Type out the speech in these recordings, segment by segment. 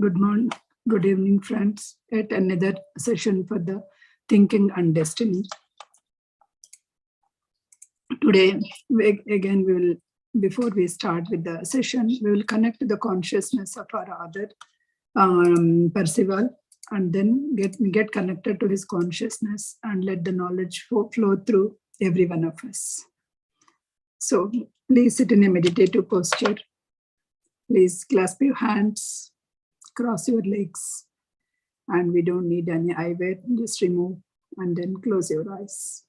Good morning, good evening, friends. At another session for the Thinking and Destiny. Today, again, we will, before we start with the session, we will connect the consciousness of our other Percival, and then get connected to his consciousness and let the knowledge flow through every one of us. So please sit in a meditative posture. Please clasp your hands, cross your legs, and we don't need any eyewear. Just remove and then close your eyes.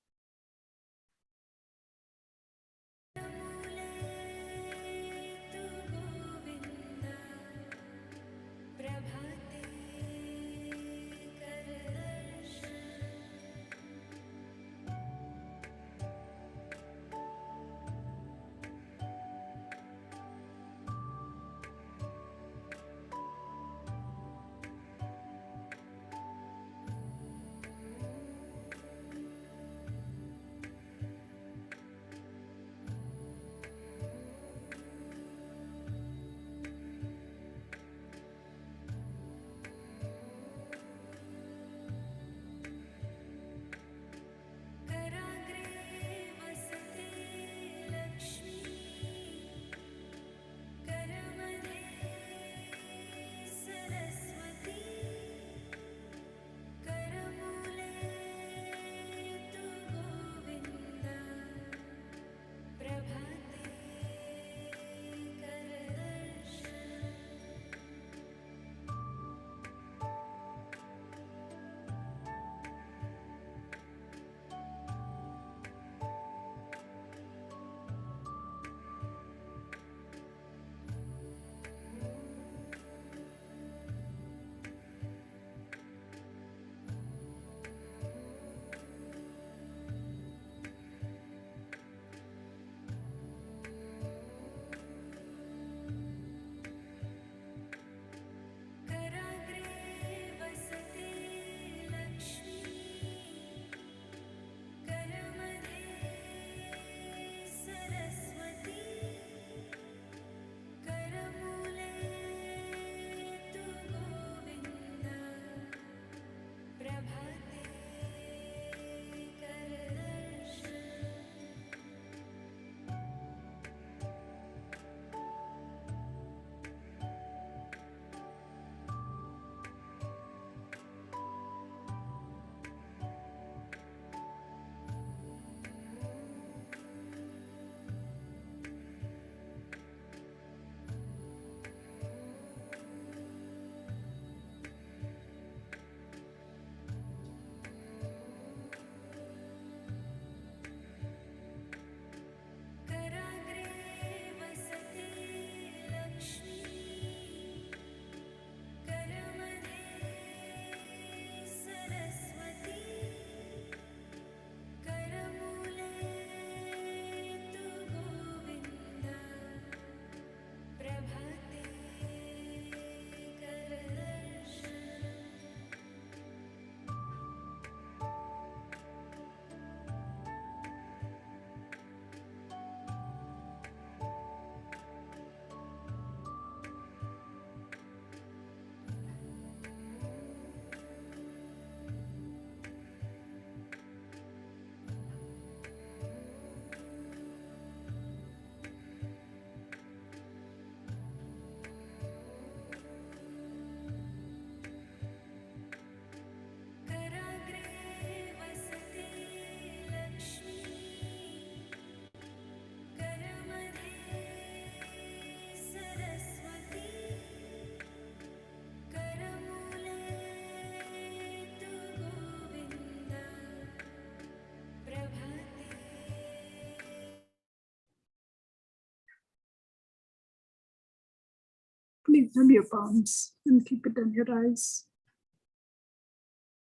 Please rub your palms and keep it on your eyes.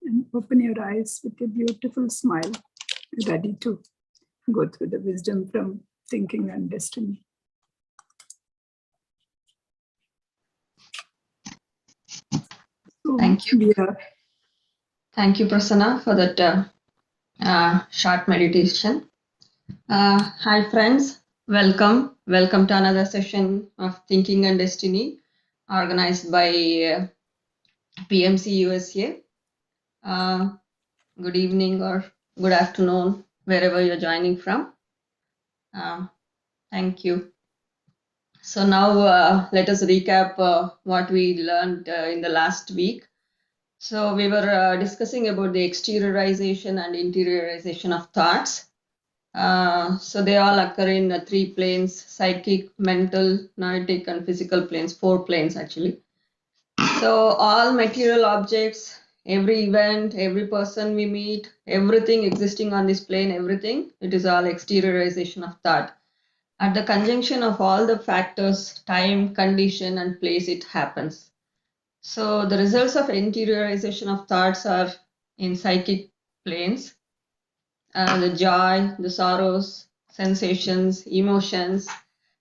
And open your eyes with a beautiful smile, ready to go through the wisdom from Thinking and Destiny. So thank you. Thank you, Prasanna, for that short meditation. Hi, friends. Welcome to another session of Thinking and Destiny, organized by PMC USA. Good evening or good afternoon, wherever you're joining from. Thank you. So now let us recap what we learned in the last week. So we were discussing about the exteriorization and interiorization of thoughts. So they all occur in three planes: psychic, mental, noetic, and physical planes, 4 planes actually. So all material objects, every event, every person we meet, everything existing on this plane, everything, it is all exteriorization of thought. At the conjunction of all the factors, time, condition, and place, it happens. So the results of interiorization of thoughts are in psychic planes, the joy, the sorrows, sensations, emotions,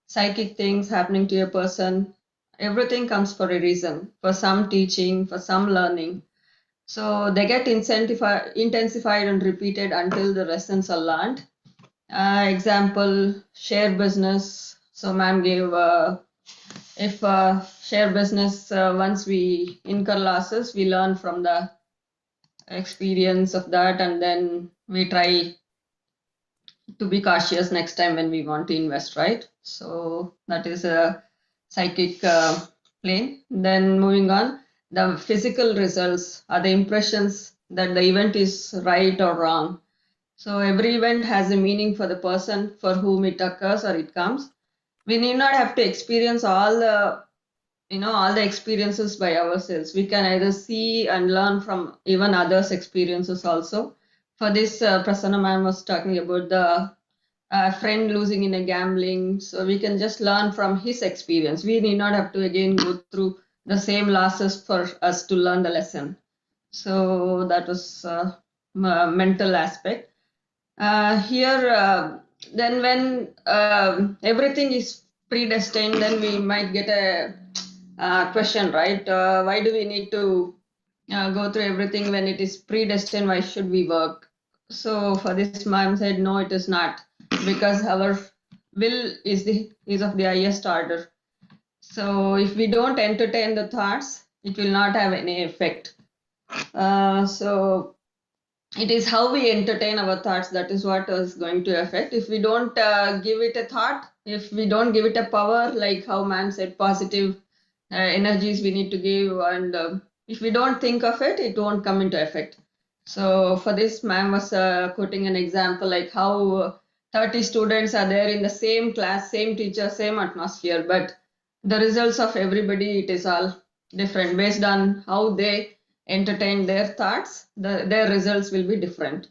psychic things happening to a person. Everything comes for a reason, for some teaching, for some learning. So they get intensified and repeated until the lessons are learned. Example, share business. So ma'am gave, if share business, once we incur losses, we learn from the experience of that, and then we try to be cautious next time when we want to invest, right? So that is a psychic plane. Then moving on, the physical results are the impressions that the event is right or wrong. So every event has a meaning for the person for whom it occurs or it comes. We need not have to experience all the experiences by ourselves. We can either see and learn from even others' experiences also. For this, Prasanna ma'am was talking about the friend losing in a gambling. So we can just learn from his experience. We need not have to again go through the same losses for us to learn the lesson. So that was mental aspect. Here, then when everything is predestined, then we might get a question, right? Why do we need to go through everything when it is predestined? Why should we work? So for this, ma'am said, no, it is not, because our will is of the highest order. So if we don't entertain the thoughts, it will not have any effect. So it is how we entertain our thoughts that is what is going to affect. If we don't give it a thought, if we don't give it a power, like how man said, positive energies we need to give, and if we don't think of it, it won't come into effect. So for this, ma'am was quoting an example like how 30 students are there in the same class, same teacher, same atmosphere, but the results of everybody, it is all different based on how they entertain their thoughts. Their results will be different.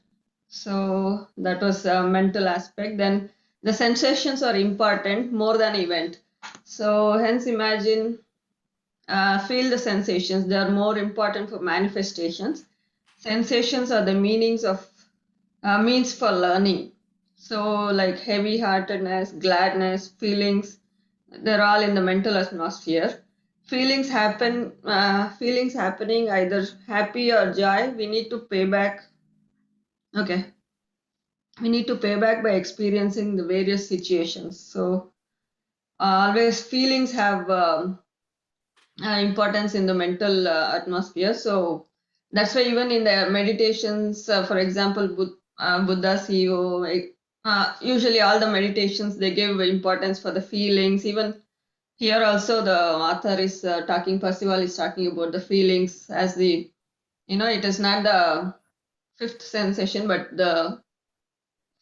So that was a mental aspect. Then the sensations are important more than event. So hence imagine, feel the sensations. They are more important for manifestations. Sensations are the meanings of means for learning. So like heavy heartedness, gladness, feelings, they're all in the mental atmosphere. Feelings happening either happy or joy, we need to pay back. Okay, we need to pay back by experiencing the various situations. So always feelings have importance in the mental atmosphere. So that's why even in the meditations, for example, Buddha CEO, usually all the meditations, they give importance for the feelings. Even here also the author is Percival is talking about the feelings as the, it is not the fifth sensation, but the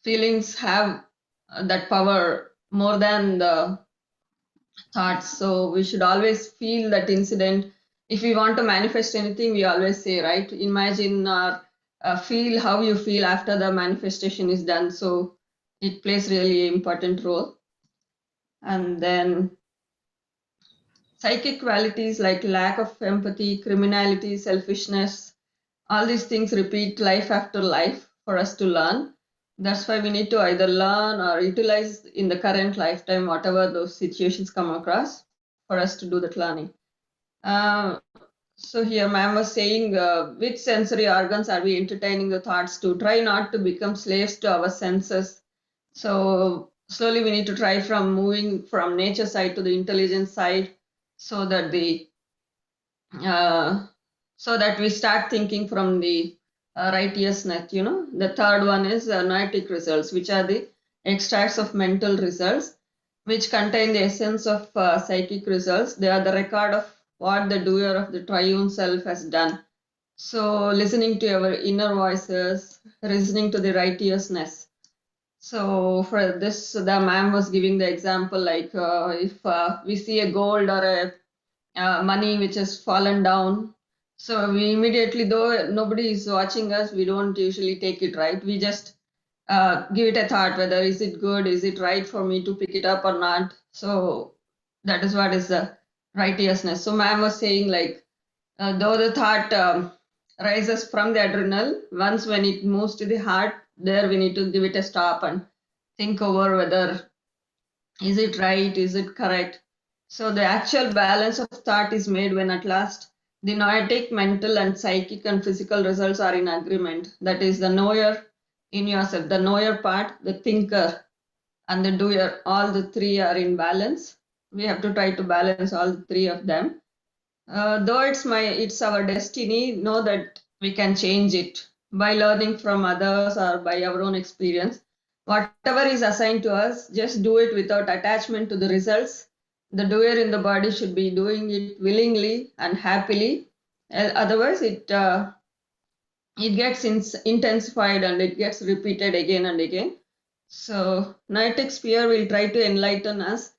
feelings have that power more than the thoughts. So we should always feel that incident. If we want to manifest anything, we always say, right, imagine or feel how you feel after the manifestation is done. So it plays really important role. And then psychic qualities like lack of empathy, criminality, selfishness, all these things repeat life after life for us to learn. That's why we need to either learn or utilize in the current lifetime whatever those situations come across for us to do that learning. So here ma'am was saying, which sensory organs are we entertaining the thoughts to? Try not to become slaves to our senses. So slowly we need to try from moving from nature side to the intelligence side, so that the so that we start thinking from the righteousness. The third one is noetic results, which are the extracts of mental results, which contain the essence of psychic results. They are the record of what the doer of the triune self has done. So listening to our inner voices, listening to the righteousness. So for this, the ma'am was giving the example, like if we see a gold or a money which has fallen down, so we immediately, though nobody is watching us, we don't usually take it, right? We just give it a thought, whether is it good, is it right for me to pick it up or not. So that is what is the righteousness. So ma'am was saying, like, though the thought rises from the adrenal, once when it moves to the heart, there we need to give it a stop and think over whether is it right, is it correct. So the actual balance of thought is made when at last the noetic, mental, and psychic and physical results are in agreement. That is the knower in yourself, the knower part, the thinker, and the doer. All the three are in balance. We have to try to balance all three of them. Though it's our destiny, know that we can change it by learning from others or by our own experience. Whatever is assigned to us, just do it without attachment to the results. The doer in the body should be doing it willingly and happily. Otherwise, it gets intensified and it gets repeated again and again. So, noetic sphere will try to enlighten us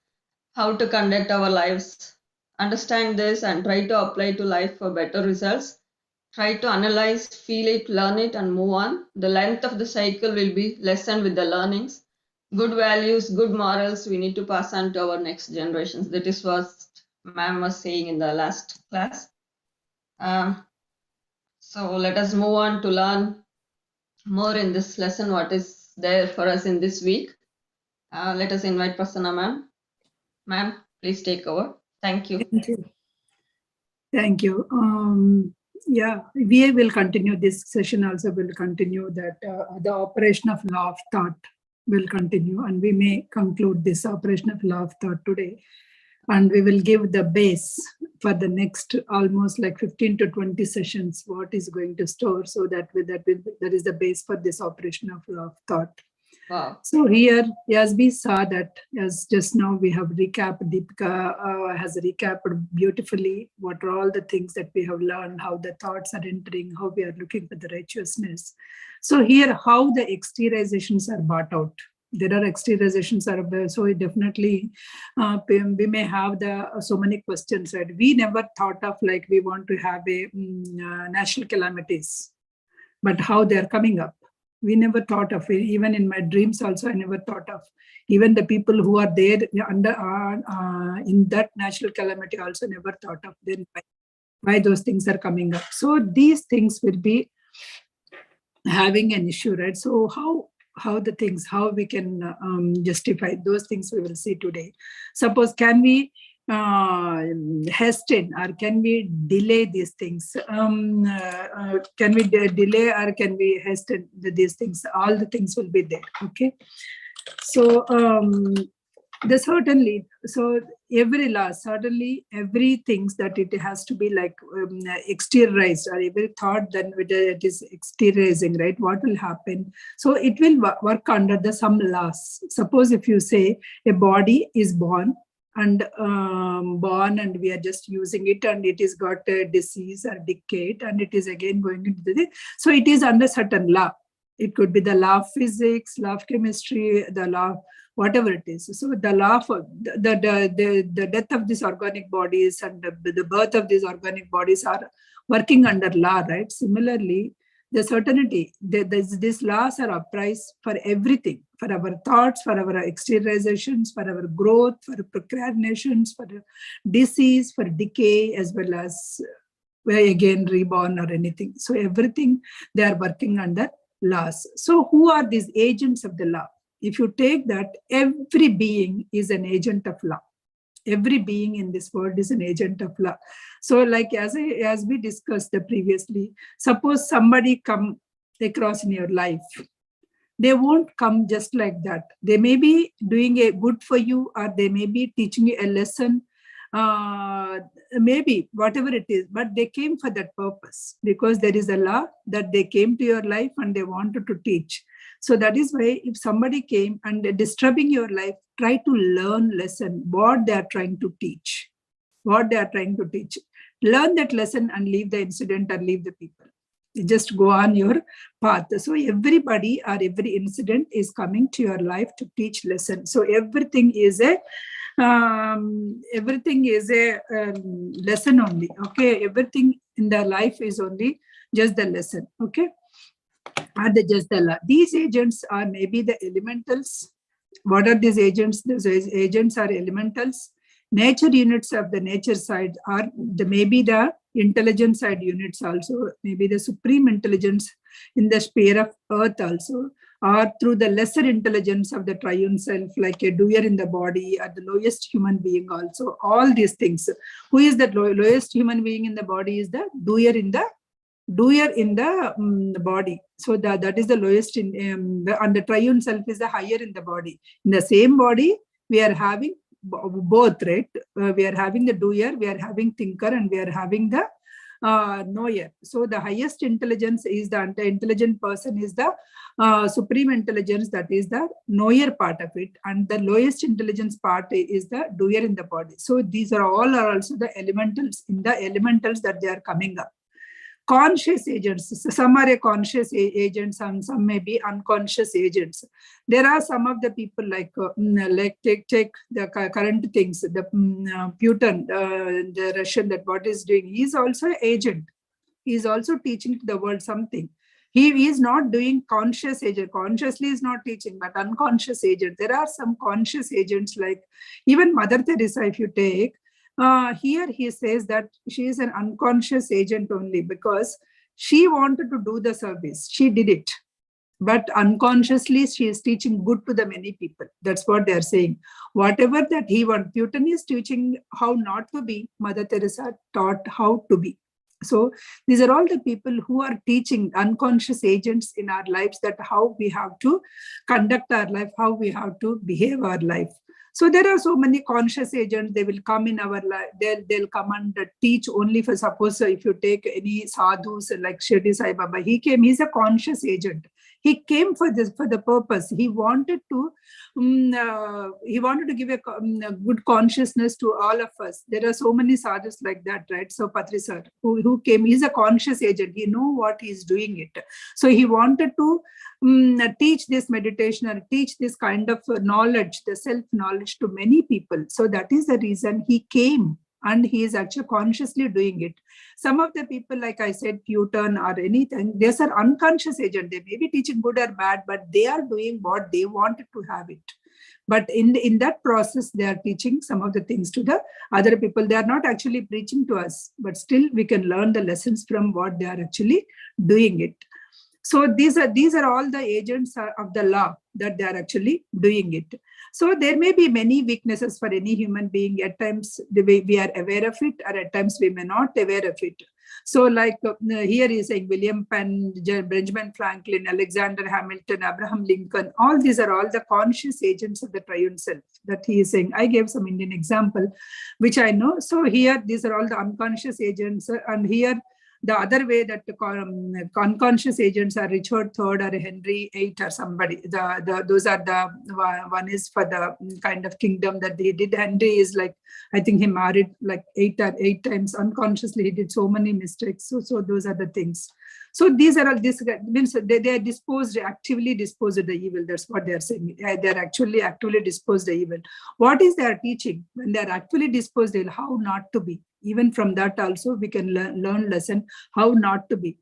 how to conduct our lives. Understand this and try to apply to life for better results. Try to analyze, feel it, learn it, and move on. The length of the cycle will be lessened with the learnings. Good values, good morals, we need to pass on to our next generations. That is what ma'am was saying in the last class. So let us move on to learn more in this lesson, what is there for us in this week. Let us invite Prasanna ma'am. Ma'am, please take over. Thank you. Thank you. Thank you. Yeah, we will continue this session also will continue that the operation of law of thought will continue, and we may conclude this operation of law of thought today. And we will give the base for the next almost like 15 to 20 sessions, what is going to store, so that that is the base for this operation of law of thought. Wow. So here, as we saw that, as just now we have recapped, Deepika has recapped beautifully what are all the things that we have learned, how the thoughts are entering, how we are looking for the righteousness. So here, how the exteriorizations are brought out. There are exteriorizations are there, so definitely we may have so many questions, right? We never thought of like we want to have a national calamities, but how they are coming up. We never thought of it. Even in my dreams also, I never thought of even the people who are there under in that natural calamity also never thought of then why those things are coming up. So these things will be having an issue, right? So how the things, how we can justify those things we will see today. Suppose can we hasten or can we delay these things? Can we delay or can we hasten these things? All the things will be there. Okay. So certainly, so every law, certainly everything that it has to be like exteriorized, or every thought then it is exteriorizing, right? What will happen? So it will work under some laws. Suppose if you say a body is born and we are just using it and it is got a disease or decay and it is again going into the, so it is under certain law. It could be the law of physics, law of chemistry, the law, whatever it is. So the law for the death of these organic bodies and the birth of these organic bodies are working under law, right? Similarly, the certainty, these laws are applied for everything, for our thoughts, for our exteriorizations, for our growth, for procrastinations, for disease, for decay, as well as again reborn or anything. So everything, they are working under laws. So who are these agents of the law? If you take that, every being is an agent of law. Every being in this world is an agent of law. So like as we discussed previously, suppose somebody come across in your life, they won't come just like that. They may be doing a good for you, or they may be teaching you a lesson, maybe whatever it is, but they came for that purpose, because there is a law that they came to your life and they wanted to teach. So that is why if somebody came and disturbing your life, try to learn lesson, what they are trying to teach, what they are trying to teach. Learn that lesson and leave the incident or leave the people. You just go on your path. So everybody or every incident is coming to your life to teach lesson. So everything is a lesson only. Okay, everything in their life is only just the lesson. Okay, are they just the these agents are maybe the elementals. What are these agents? These agents are elementals. Nature units of the nature side are maybe the intelligence side units also, maybe the supreme intelligence in the sphere of earth also, or through the lesser intelligence of the triune self, like a doer in the body, or the lowest human being also. All these things. Who is the lowest human being in the body? Is the doer in the body. So that is the lowest in and the triune self is the higher in the body. In the same body, we are having both, right? We are having the doer, we are having thinker, and we are having the knower. So the highest intelligence is the intelligent person is the supreme intelligence, that is the knower part of it, and the lowest intelligence part is the doer in the body. So these are also the elementals that they are coming up. Conscious agents, some are conscious agents and some may be unconscious agents. There are some of the people like take the current things, the Putin, the Russian, that what is doing, he is also an agent. He is also teaching to the world something. He is not doing conscious agent, consciously is not teaching, but unconscious agent. There are some conscious agents like even Mother Teresa, if you take, here he says that she is an unconscious agent only because she wanted to do the service. She did it. But unconsciously, she is teaching good to the many people. That's what they are saying. Whatever that he wants, Putin is teaching how not to be. Mother Teresa taught how to be. So these are all the people who are teaching unconscious agents in our lives, that how we have to conduct our life, how we have to behave our life. So there are so many conscious agents. They will come in our life. They'll come and teach only for, suppose if you take any sadhus like Shirdi Sai Baba, he came. He's a conscious agent. He came for this, for the purpose. He wanted to give a good consciousness to all of us. There are so many sadhus like that, right? So Patri sir, who came, he's a conscious agent. He know what he's doing it. So he wanted to teach this meditation or teach this kind of knowledge, the self-knowledge to many people. So that is the reason he came. And he is actually consciously doing it. Some of the people, like I said, Putin or anything, these are unconscious agents. They may be teaching good or bad, but they are doing what they wanted to have it. But in that process, they are teaching some of the things to the other people. They are not actually preaching to us, but still we can learn the lessons from what they are actually doing it. So these are all the agents of the law that they are actually doing it. So there may be many weaknesses for any human being. At times we are aware of it, or at times we may not aware of it. So like here is saying William Penn, Benjamin Franklin, Alexander Hamilton, Abraham Lincoln, all these are all the conscious agents of the triune self that he is saying. I gave some Indian example, which I know. So here, these are all the unconscious agents. And here, the other way that the unconscious agents are Richard III or Henry VIII or somebody. Those are the one is for the kind of kingdom that they did. Henry is like, I think he married like eight times unconsciously. He did so many mistakes. So those are the things. So these are all, this means they are disposed, actively disposed of the evil. That's what they are saying. They are actually actively disposed of the evil. What is their teaching? When they are actually disposed of evil, how not to be. Even from that also we can learn lesson how not to be.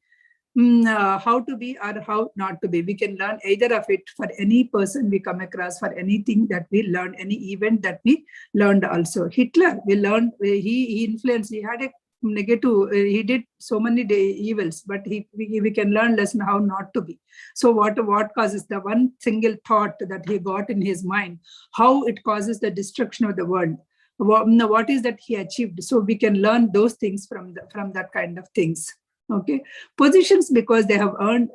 How to be or how not to be. We can learn either of it for any person we come across, for anything that we learn, any event that we learned also. Hitler, we learned, he influenced, he had a negative, he did so many evils, but we can learn lesson how not to be. So what causes the one single thought that he got in his mind, how it causes the destruction of the world. What is that he achieved? So we can learn those things from that kind of things. Okay, positions, because they earned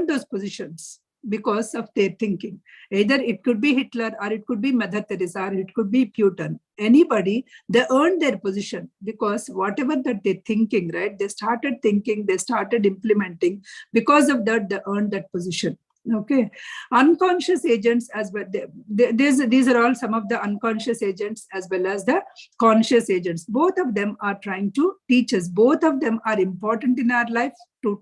those positions. because of their thinking. Either it could be Hitler, or it could be Mother Teresa, or it could be Putin. Anybody, they earned their position because whatever that they're thinking, right? They started thinking, they started implementing. Because of that, they earned that position. Okay, unconscious agents as well. These are all some of the unconscious agents as well as the conscious agents. Both of them are trying to teach us. Both of them are important in our life to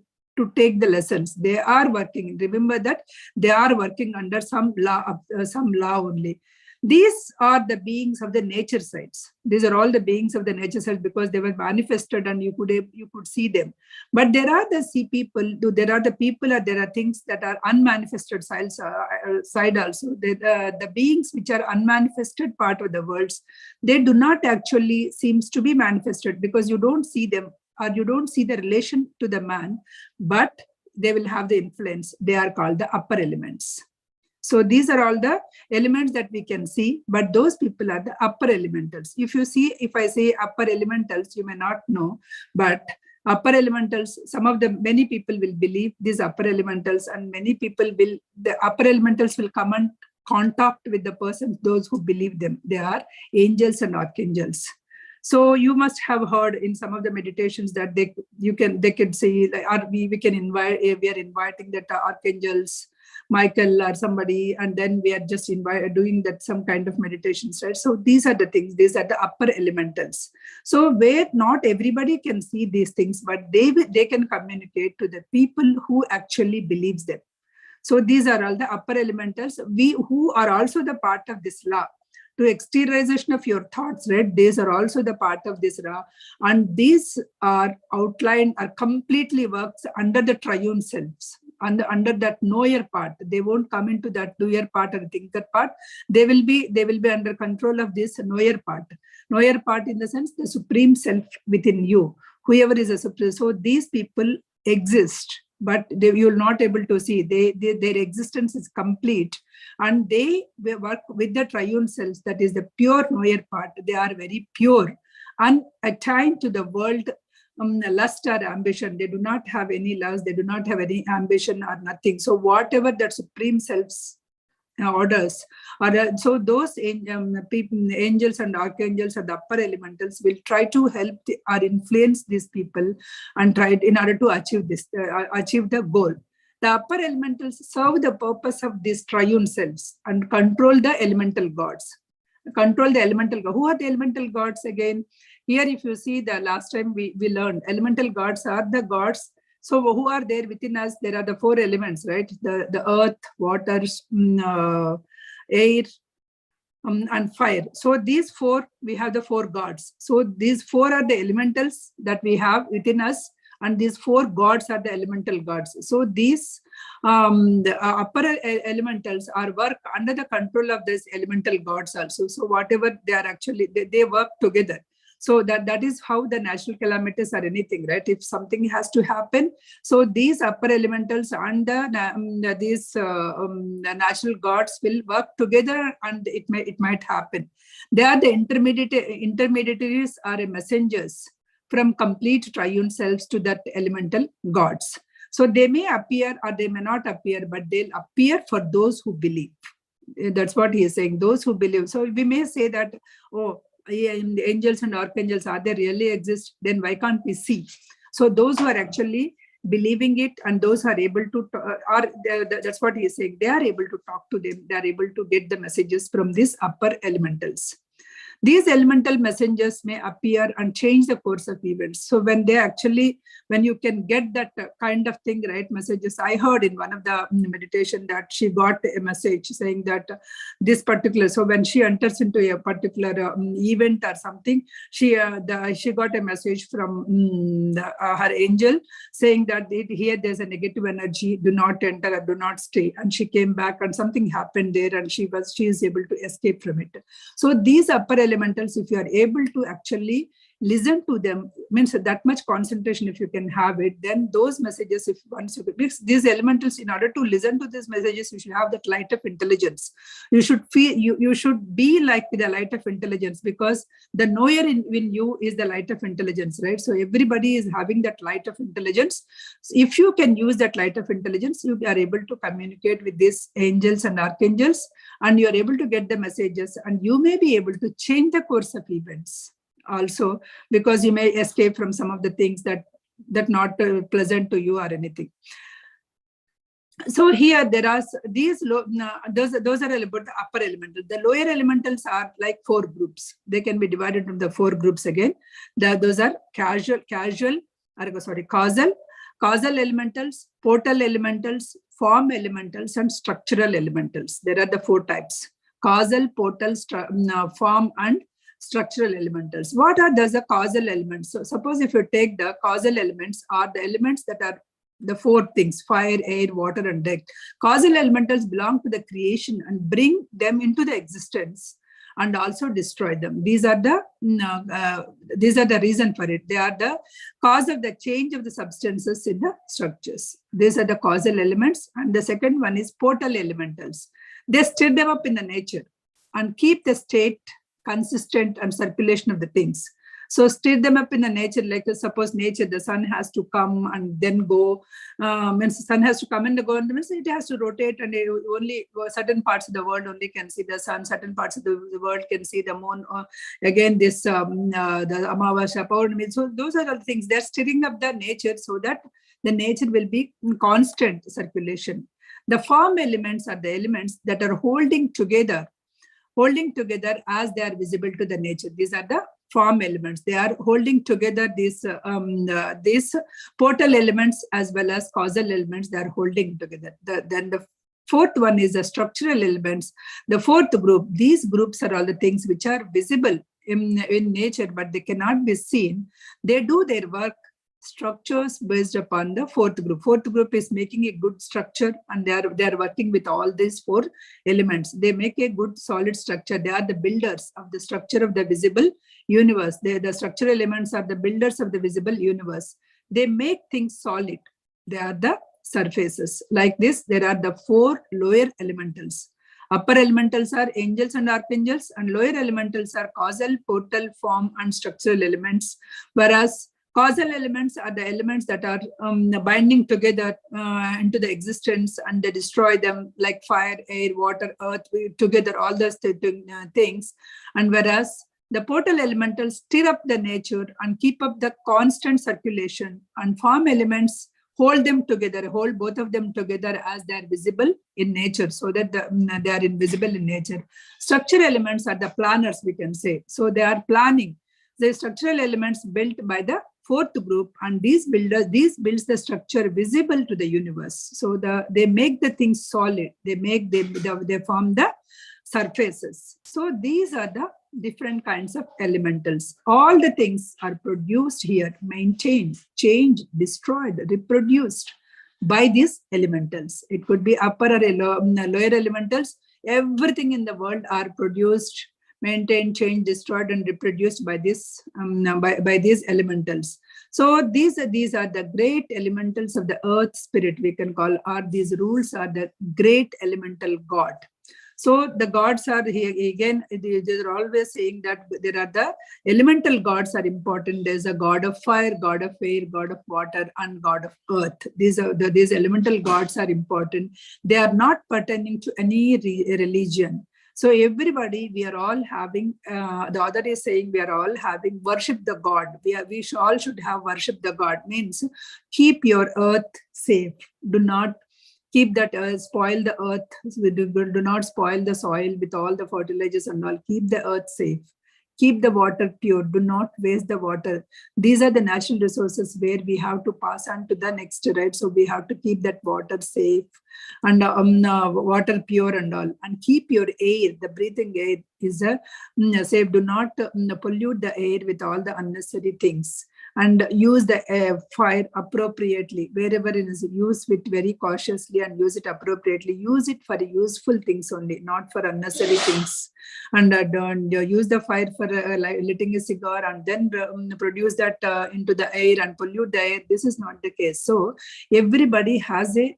take the lessons. They are working. Remember that they are working under some law only. These are the beings of the nature sides. These are all the beings of the nature sides because they were manifested and you could see them. But there are the people or there are things that are unmanifested side also. The beings which are unmanifested part of the worlds, they do not actually seems to be manifested because you don't see them or you don't see the relation to the man, but they will have the influence. They are called the upper elements. So these are all the elements that we can see, but those people are the upper elementals. If I say upper elementals, you may not know, but upper elementals, many people will believe these upper elementals, and the upper elementals will come and contact with the persons, those who believe them. They are angels and archangels. So you must have heard in some of the meditations that they could say, we are inviting that archangels, Michael or somebody, and then we are just doing that some kind of meditations, right? So these are the things, these are the upper elementals. So where not everybody can see these things, but they can communicate to the people who actually believes them. So these are all the upper elementals, who are also the part of this law. To exteriorization of your thoughts, right? These are also the part of this law. And these are outlined, are completely works under the triune selves. Under that knower part. They won't come into that doer part or thinker part. They will be under control of this knower part. Knower part in the sense the supreme self within you, whoever is a supreme. So these people exist, but you're not able to see. Their existence is complete, and they work with the triune selves. That is the pure knower part. They are very pure and attained to the world. Lust or ambition, they do not have any lust, they do not have any ambition or nothing. So whatever that supreme self's orders, so those angels and archangels and the upper elementals will try to help or influence these people and try in order to achieve the goal. The upper elementals serve the purpose of these triune selves and control the elemental gods. Control the elemental gods. Who are the elemental gods again? Here, if you see, the last time we learned, elemental gods are the gods. So who are there within us? There are the four elements, right? The earth, water, air, and fire. So these four, we have the four gods. So these four are the elementals that we have within us. And these four gods are the elemental gods. So these the upper elementals are work under the control of these elemental gods also. So whatever they are actually, they work together. So that is how the natural calamities or anything, right? If something has to happen, so these upper elementals and the natural gods will work together, and it might happen. They are the intermediaries or messengers from complete triune selves to that elemental gods. So they may appear or they may not appear, but they'll appear for those who believe. That's what he is saying, those who believe. So we may say that, oh, the angels and archangels, are they really exist? Then why can't we see? So those who are actually believing it and those who are able to, that's what he is saying, they are able to talk to them, they are able to get the messages from these upper elementals. These elemental messengers may appear and change the course of events. So when you can get that kind of thing, right, messages. I heard in one of the meditation that she got a message saying that this particular, so when she enters into a particular event or something, she got a message from her angel saying that here there's a negative energy, do not enter or do not stay. And she came back and something happened there and she is able to escape from it. So these upper elementals, if you are able to actually listen to them, means that much concentration, if you can have it, then those messages, if once you mix these elementals, in order to listen to these messages, you should have that light of intelligence. You should feel, you should be like the light of intelligence, because the knower in you is the light of intelligence, right? So everybody is having that light of intelligence. So if you can use that light of intelligence, you are able to communicate with these angels and archangels, and you are able to get the messages, and you may be able to change the course of events also, because you may escape from some of the things that not pleasant to you or anything. So here there are these those are about the upper elemental. The lower elementals are like 4 groups. They can be divided into the 4 groups again. Those are causal elementals, portal elementals, form elementals, and structural elementals. There are the 4 types: causal, portal, form, and structural elementals. What are those causal elements? So suppose if you take the causal elements, are the elements that are the 4 things: fire, air, water, and earth. Causal elementals belong to the creation and bring them into the existence and also destroy them. These are the reason for it. They are the cause of the change of the substances in the structures. These are the causal elements. And the second one is portal elementals. They stir them up in the nature and keep the state consistent and circulation of the things. So stir them up in the nature, like suppose nature, the sun has to come and then go. Means the sun has to come and go, and means it has to rotate, and only certain parts of the world only can see the sun, certain parts of the world can see the moon. Again, this the Amavasya, Paurnami. So those are all things. They're stirring up the nature so that the nature will be in constant circulation. The form elements are the elements that are holding together as they are visible to the nature. These are the form elements. They are holding together these portal elements as well as causal elements. They are holding together. Then the 4th one is the structural elements. The 4th group, these groups are all the things which are visible in nature, but they cannot be seen. They do their work, structures based upon the 4th group. 4th group is making a good structure, and they are working with all these 4 elements. They make a good solid structure. They are the builders of the structure of the visible universe. The structural elements are the builders of the visible universe. They make things solid. They are the surfaces. Like this, there are the 4 lower elementals. Upper elementals are angels and archangels, and lower elementals are causal, portal, form, and structural elements, whereas causal elements are the elements that are binding together into the existence, and they destroy them, like fire, air, water, earth, together, all those things. And whereas the portal elementals stir up the nature and keep up the constant circulation, and form elements hold them together, hold both of them together as they are visible in nature, so that they are invisible in nature. Structural elements are the planners, we can say. So they are planning. The structural elements built by the 4th group, and these builds the structure visible to the universe. So they make the things solid. They form the surfaces. So these are the different kinds of elementals. All the things are produced here, maintained, changed, destroyed, reproduced by these elementals. It could be upper or lower elementals. Everything in the world are produced, maintained, changed, destroyed, and reproduced by this by these elementals. So these are the great elementals of the earth spirit, we can call, or these rules are the great elemental god. So the gods are here again. They're always saying that there are the elemental gods are important. There's a god of fire, god of air, god of water, and god of earth. These elemental gods are important. They are not pertaining to any religion. So everybody, we are all having, the author is saying we are all having worship the God. We all should have worship the God. Means keep your earth safe. Do not keep that spoil the earth. Do not spoil the soil with all the fertilizers and all. Keep the earth safe. Keep the water pure. Do not waste the water. These are the natural resources where we have to pass on to the next, right? So we have to keep that water safe and water pure and all. And keep your air, the breathing air is safe. Do not pollute the air with all the unnecessary things. and use the fire appropriately. Wherever it is, use it very cautiously and use it appropriately. Use it for useful things only, not for unnecessary things. And don't use the fire for lighting a cigar and then produce that into the air and pollute the air. This is not the case. So everybody has a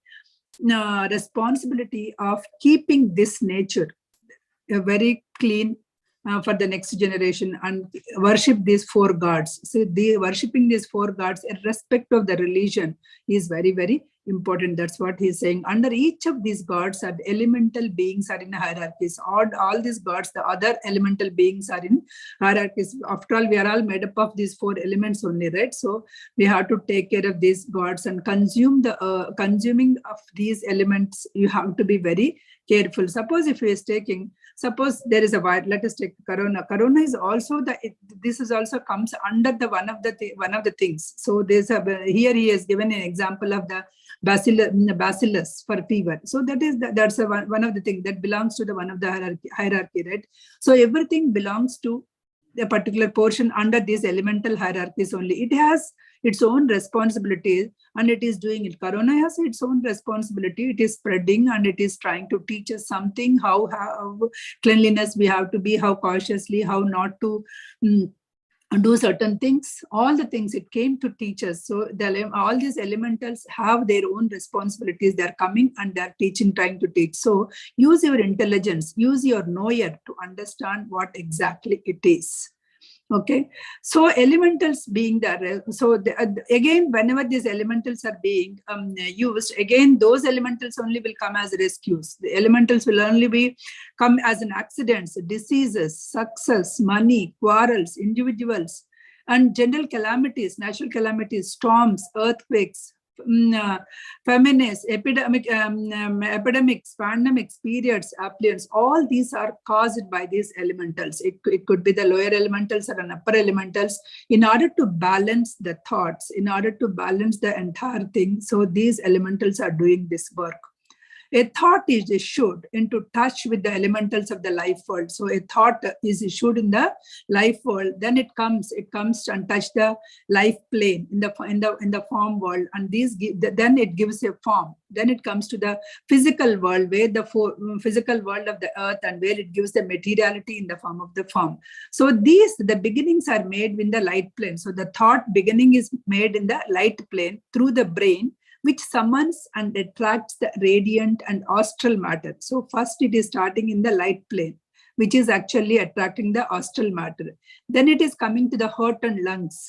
responsibility of keeping this nature very clean for the next generation, and worship these 4 gods. So worshipping these 4 gods, irrespective of the religion, is very, very important. That's what he's saying. Under each of these gods are the elemental beings are in hierarchies. All these gods, the other elemental beings are in hierarchies. After all, we are all made up of these 4 elements only, right? So we have to take care of these gods and consume the consuming of these elements. You have to be very careful. Suppose if he is taking, suppose there is a virus, let us take corona. Corona is also this is also comes under the one of the things. So there's here he has given an example of the bacillus for fever. So that's one of the things that belongs to the one of the hierarchy, right? So everything belongs to a particular portion under these elemental hierarchies only. It has its own responsibilities and it is doing it. Corona has its own responsibility. It is spreading and it is trying to teach us something, how cleanliness we have to be, how cautiously, how not to do certain things. All the things it came to teach us. So all these elementals have their own responsibilities. They're coming and they're teaching, trying to teach. So use your intelligence, use your knower to understand what exactly it is. Okay, so elementals being there. So again, whenever these elementals are being used, again, those elementals only will come as rescues. The elementals will only come as an accidents, diseases, success, money, quarrels, individuals, and general calamities, natural calamities, storms, earthquakes, famines, epidemics, pandemics, periods, affluence. All these are caused by these elementals. It could be the lower elementals or an upper elementals, in order to balance the thoughts, in order to balance the entire thing. So these elementals are doing this work. A thought is issued into touch with the elementals of the life world. So a thought is issued in the life world. Then it comes and touch the life plane in the form world, and then it gives a form. Then it comes to the physical world, where the physical world of the earth, and where it gives the materiality in the form of the form. So the beginnings are made in the light plane. So the thought beginning is made in the light plane through the brain, which summons and attracts the radiant and astral matter. So first it is starting in the light plane, which is actually attracting the astral matter. Then it is coming to the heart and lungs.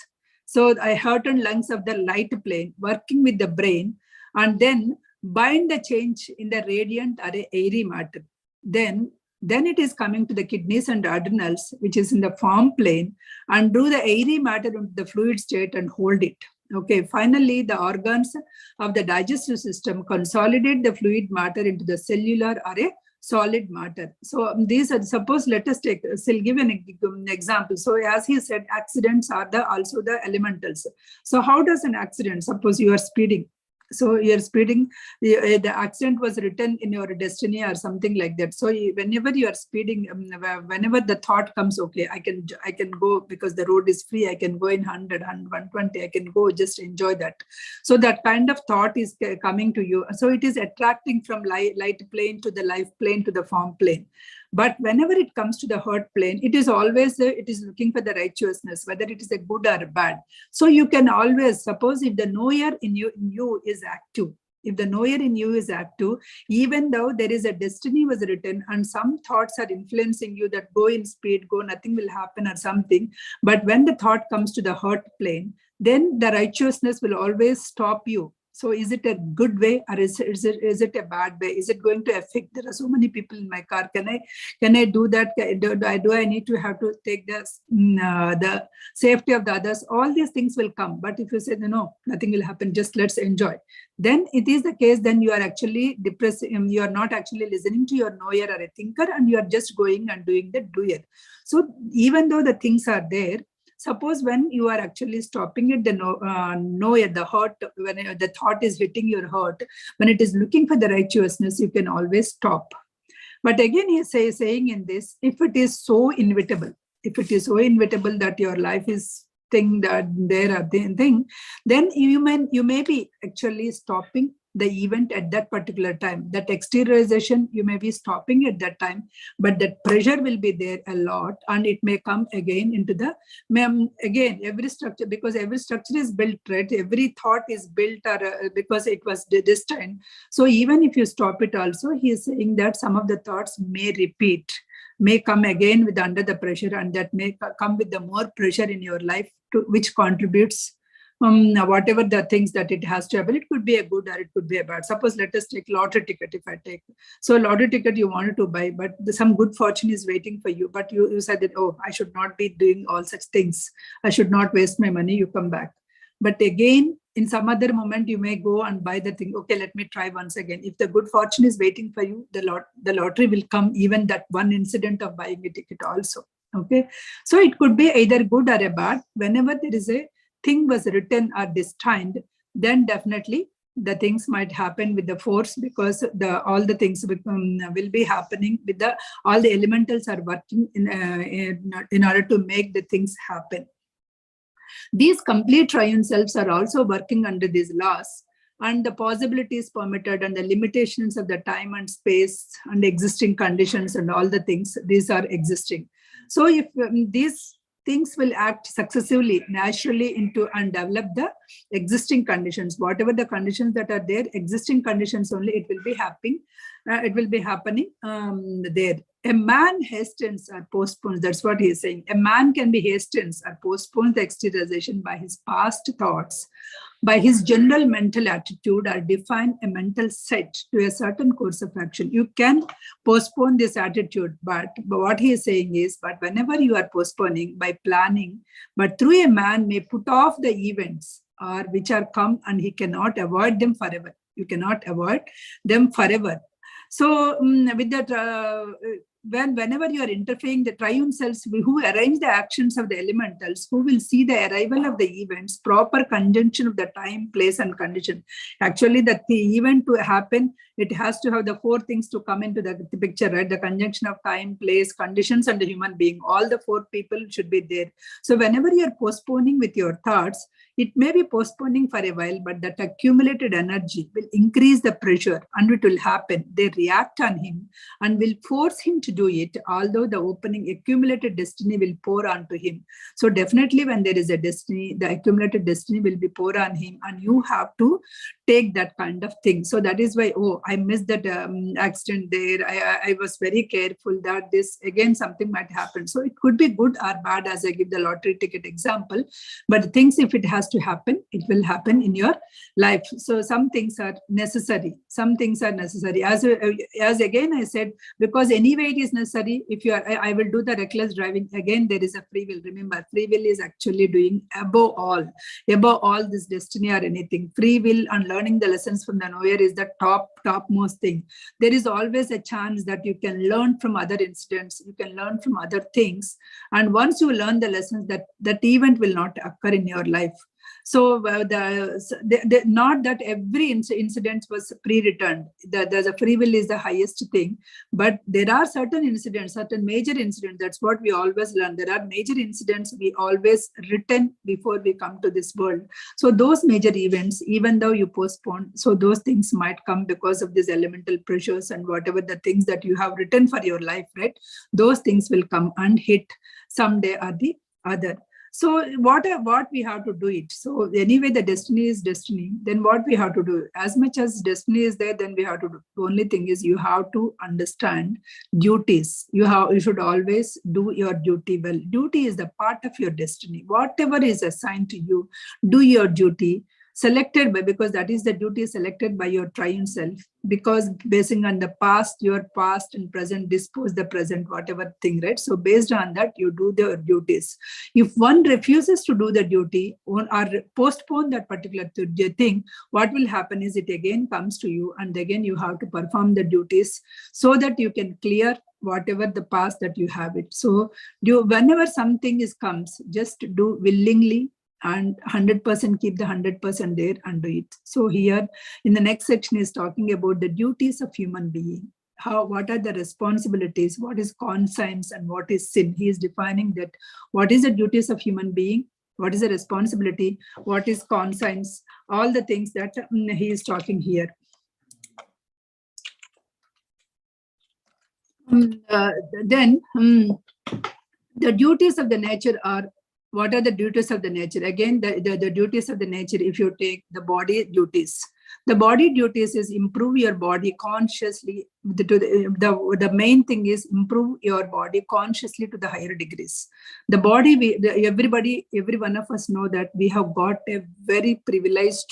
So the heart and lungs of the light plane working with the brain, and then bind the change in the radiant or airy matter. Then it is coming to the kidneys and adrenals, which is in the form plane, and do the airy matter into the fluid state and hold it. Okay, finally, the organs of the digestive system consolidate the fluid matter into the cellular or a solid matter. So these are, suppose, let us take, I'll give an example. So as he said, accidents are also the elementals. So how does an accident, suppose you are speeding. So you're speeding, the accident was written in your destiny or something like that. So whenever you are speeding, whenever the thought comes, okay, I can go because the road is free, I can go in 100, 120, I can go, just enjoy that. So that kind of thought is coming to you. So it is attracting from light plane to the life plane to the form plane. But whenever it comes to the heart plane, it is always, it is looking for the righteousness, whether it is a good or bad. So you can always, suppose if the knower in you is active, if the knower in you is active, even though there is a destiny was written and some thoughts are influencing you that go in speed, go, nothing will happen or something. But when the thought comes to the heart plane, then the righteousness will always stop you. So is it a good way or is it a bad way? Is it going to affect? There are so many people in my car. Can I do that? Do I need to have to take the safety of the others? All these things will come. But if you say, no, nothing will happen, just let's enjoy. Then it is the case, then you are actually depressed. You are not actually listening to your knower or a thinker, and you are just going and doing the doer. So even though the things are there, suppose when you are actually stopping at the knower, the heart, when the thought is hitting your heart, when it is looking for the righteousness, you can always stop. But again, he is saying in this, if it is so inevitable that your life is thing that there are thing, then you may be actually stopping the event at that particular time. That exteriorization, you may be stopping at that time, but that pressure will be there a lot, and it may come again into the, again, every structure, because every structure is built, right? Every thought is built because it was destined. So even if you stop it also, he is saying that some of the thoughts may repeat, may come again with under the pressure, and that may come with the more pressure in your life, to which contributes whatever the things that it has to happen. It could be a good or it could be a bad. Suppose let us take lottery ticket. If I take, so lottery ticket you wanted to buy, but some good fortune is waiting for you, but you said that, oh, I should not be doing all such things, I should not waste my money. You come back, but again in some other moment you may go and buy the thing. Okay, let me try once again. If the good fortune is waiting for you, the lottery will come, even that one incident of buying a ticket also. Okay, so it could be either good or a bad. Whenever there is a thing was written or destined, then definitely the things might happen with the force, because all the things will be happening with all the elementals are working in order to make the things happen. These complete triune selves are also working under these laws, and the possibilities permitted and the limitations of the time and space and existing conditions and all the things, these are existing. So if these things will act successively, naturally into and develop the existing conditions, whatever the conditions that are there, existing conditions only, it will be happening. It will be happening there. A man hastens or postpones. That's what he is saying. A man can be hastens or postpones the exteriorization by his past thoughts, by his general mental attitude, or define a mental set to a certain course of action. You can postpone this attitude, but what he is saying is, but whenever you are postponing by planning, but through a man may put off the events or which are come, and he cannot avoid them forever. You cannot avoid them forever. So with that, whenever you are interfering, the triune selves who arrange the actions of the elementals, who will see the arrival of the events, proper conjunction of the time, place, and condition. Actually, the event to happen, it has to have the four things to come into the picture, right? The conjunction of time, place, conditions, and the human being. All the four people should be there. So whenever you are postponing with your thoughts, it may be postponing for a while, but that accumulated energy will increase the pressure, and it will happen. They react on him and will force him to do it, although the opening accumulated destiny will pour onto him. So definitely when there is a destiny, the accumulated destiny will be poured on him, and you have to take that kind of thing. So that is why, oh, I missed that accident there. I was very careful that this, again, something might happen. So it could be good or bad, as I give the lottery ticket example. But things, if it has to happen, it will happen in your life. So some things are necessary. Some things are necessary. As again I said, because anyway it is necessary. If you are, I will do the reckless driving. Again, there is a free will. Remember, free will is actually doing above all this destiny or anything. Free will and learning the lessons from the knower is the topmost thing. There is always a chance that you can learn from other incidents. You can learn from other things. And once you learn the lessons, that event will not occur in your life. So not that every incident was pre-written. The free will is the highest thing, but there are certain incidents, certain major incidents. That's what we always learn. There are major incidents we always written before we come to this world. So those major events, even though you postpone, so those things might come because of these elemental pressures and whatever the things that you have written for your life, right? Those things will come and hit someday or the other. So what we have to do it. So anyway, the destiny is destiny. Then what we have to do, as much as destiny is there, then we have to do. The only thing is you have to understand duties. You should always do your duty well. Duty is the part of your destiny. Whatever is assigned to you, do your duty. Selected by, because that is the duty selected by your triune self, because basing on the past, your past and present dispose the present, whatever thing, right? So based on that, you do the duties. If one refuses to do the duty or postpone that particular thing, what will happen is it again comes to you, and again you have to perform the duties so that you can clear whatever the past that you have it. So whenever something comes, just do willingly, and 100% keep the 100% there and do it. So here in the next section is talking about the duties of human being. What are the responsibilities, what is conscience and what is sin. He is defining that what is the duties of human being, what is the responsibility, what is conscience, all the things that he is talking here. Then the duties of the nature are, what are the duties of the nature? Again, the duties of the nature, if you take the body duties. The body duties is improve your body consciously. The main thing is improve your body consciously to the higher degrees. The body, every one of us know that we have got a very privileged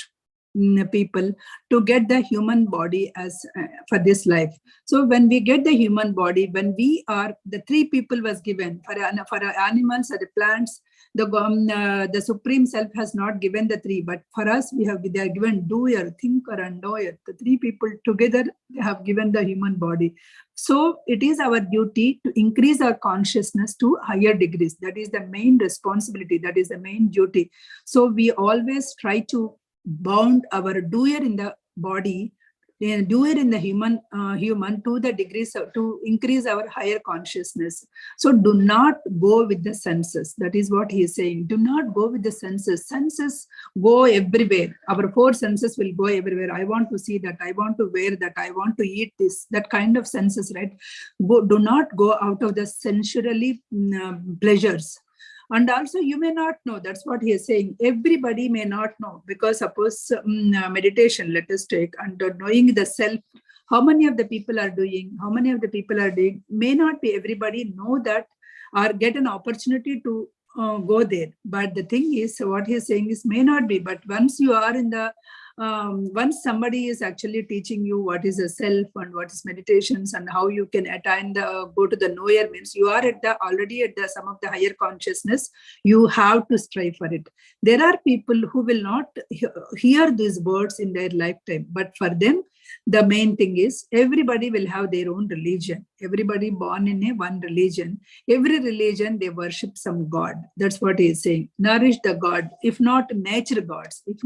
people to get the human body as for this life. So when we get the human body, when we are, the three people was given for animals or the plants, the supreme self has not given the three, but for us they are given doer, thinker and knower. The three people together have given the human body. So it is our duty to increase our consciousness to higher degrees. That is the main responsibility, that is the main duty. So we always try to bound our doer in the body, doer in the human to the degrees to increase our higher consciousness. So do not go with the senses. That is what he is saying. Do not go with the senses. Senses go everywhere. Our four senses will go everywhere. I want to see that. I want to wear that. I want to eat this. That kind of senses, right? Do not go out of the sensually pleasures. And also you may not know, that's what he is saying. Everybody may not know, because suppose meditation, let us take, and knowing the self, how many of the people are doing, may not be everybody know that or get an opportunity to go there. But the thing is, what he is saying is may not be, but once you are in the once somebody is actually teaching you what is a self and what is meditations and how you can attain go to the knower, means you are already at some of the higher consciousness. You have to strive for it. There are people who will not hear these words in their lifetime, but for them the main thing is everybody will have their own religion. Everybody born in one religion. Every religion, they worship some god. That's what he is saying. Nourish the god, if not nature gods. If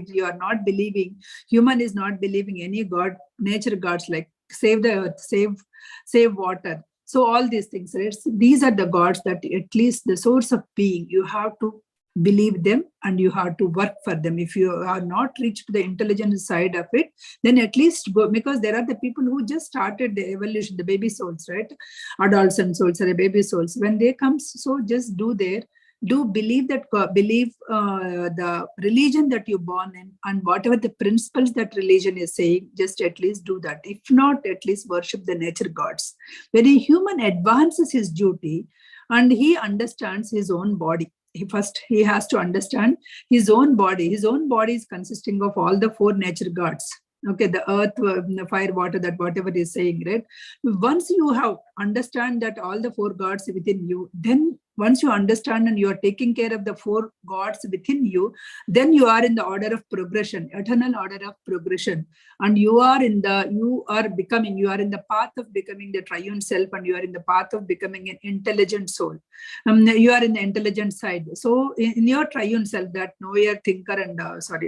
you are not believing, human is not believing any god, nature gods like save the earth, save water. So all these things, right? So these are the gods that at least the source of being, you have to believe them and you have to work for them. If you are not reached the intelligence side of it, then at least go, because there are the people who just started the evolution, the baby souls, right? Adolescent souls or baby souls. When they come, so just believe that, the religion that you're born in and whatever the principles that religion is saying, just at least do that. If not, at least worship the nature gods. When a human advances his duty and he understands his own body, he has to understand his own body. His own body is consisting of all the four nature gods. Okay, the earth, the fire, water, that whatever is saying, right? Once you have understand that all the four gods within you, then once you understand and you are taking care of the four gods within you, then you are in the order of progression, eternal order of progression. And you are in the path of becoming the triune self, and you are in the path of becoming an intelligent soul. You are in the intelligent side. So in your triune self, that knower, thinker, and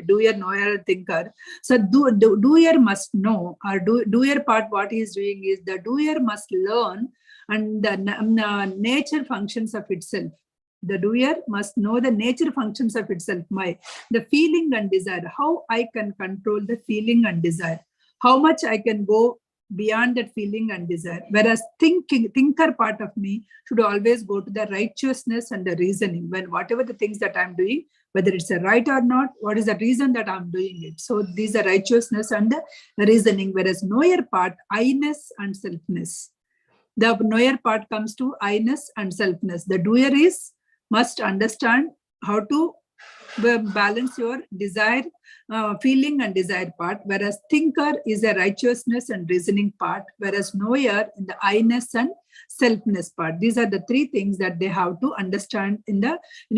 doer, knower, thinker. So doer must know, or doer part, what he is doing is the doer must learn and the nature functions of itself. The doer must know the nature functions of itself, the feeling and desire, how I can control the feeling and desire, how much I can go beyond that feeling and desire. Whereas thinker part of me should always go to the righteousness and the reasoning. When whatever the things that I'm doing, whether it's a right or not, what is the reason that I'm doing it? So these are righteousness and the reasoning. Whereas knower part, I-ness and selfness. The knower part comes to I-ness and selfness. The doer must understand how to balance your desire, feeling and desire part, whereas thinker is a righteousness and reasoning part, whereas knower in the I-ness and selfness part. These are the three things that they have to understand in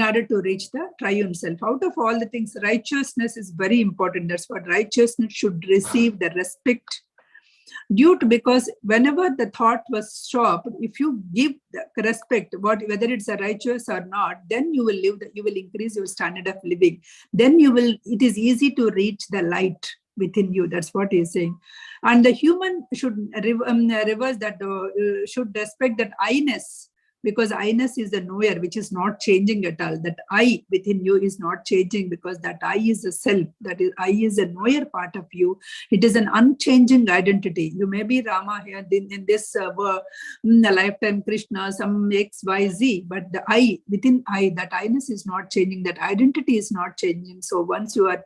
order to reach the triune self. Out of all the things, righteousness is very important. That's what righteousness should receive the respect because whenever the thought was stopped, if you give the respect, whether it's a righteous or not, then you will you will increase your standard of living. Then it is easy to reach the light within you. That's what he's saying. And the human should reverse that, should respect that I-ness, because I-ness is the knower, which is not changing at all. That I within you is not changing, because that I is a self. That is, I is a knower part of you. It is an unchanging identity. You may be Rama here in this lifetime, Krishna, some X, Y, Z, but the I within I, that I-ness is not changing. That identity is not changing. So once you are,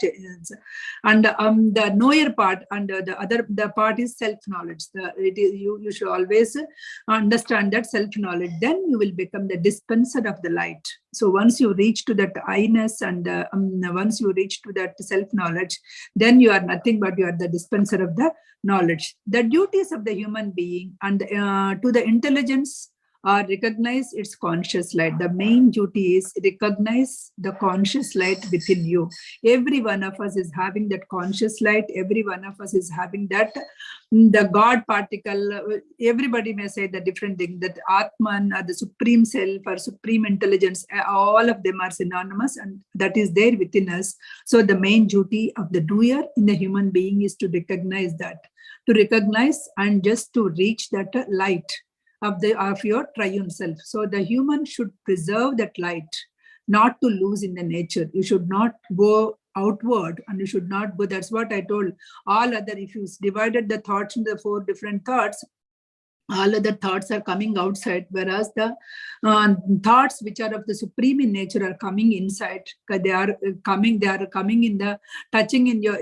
and the knower part, and the part is self-knowledge. You should always understand that self-knowledge. Then you will become the dispenser of the light. So once you reach to that I-ness, and once you reach to that self-knowledge, then you are nothing but you are the dispenser of the knowledge. The duties of the human being and to the intelligence are recognize its conscious light. The main duty is recognize the conscious light within you. Every one of us is having that conscious light. Every one of us is having that, the God particle. Everybody may say the different thing, that Atman or the supreme self or supreme intelligence, all of them are synonymous, and that is there within us. So the main duty of the doer in the human being is to recognize that, and just to reach that light of your triune self. So the human should preserve that light, not to lose in the nature. You should not go outward, and you should not go. That's what I told. All other, if you divided the thoughts into 4 different thoughts, all other thoughts are coming outside, whereas the thoughts which are of the supreme in nature are coming inside. They are coming in the touching in your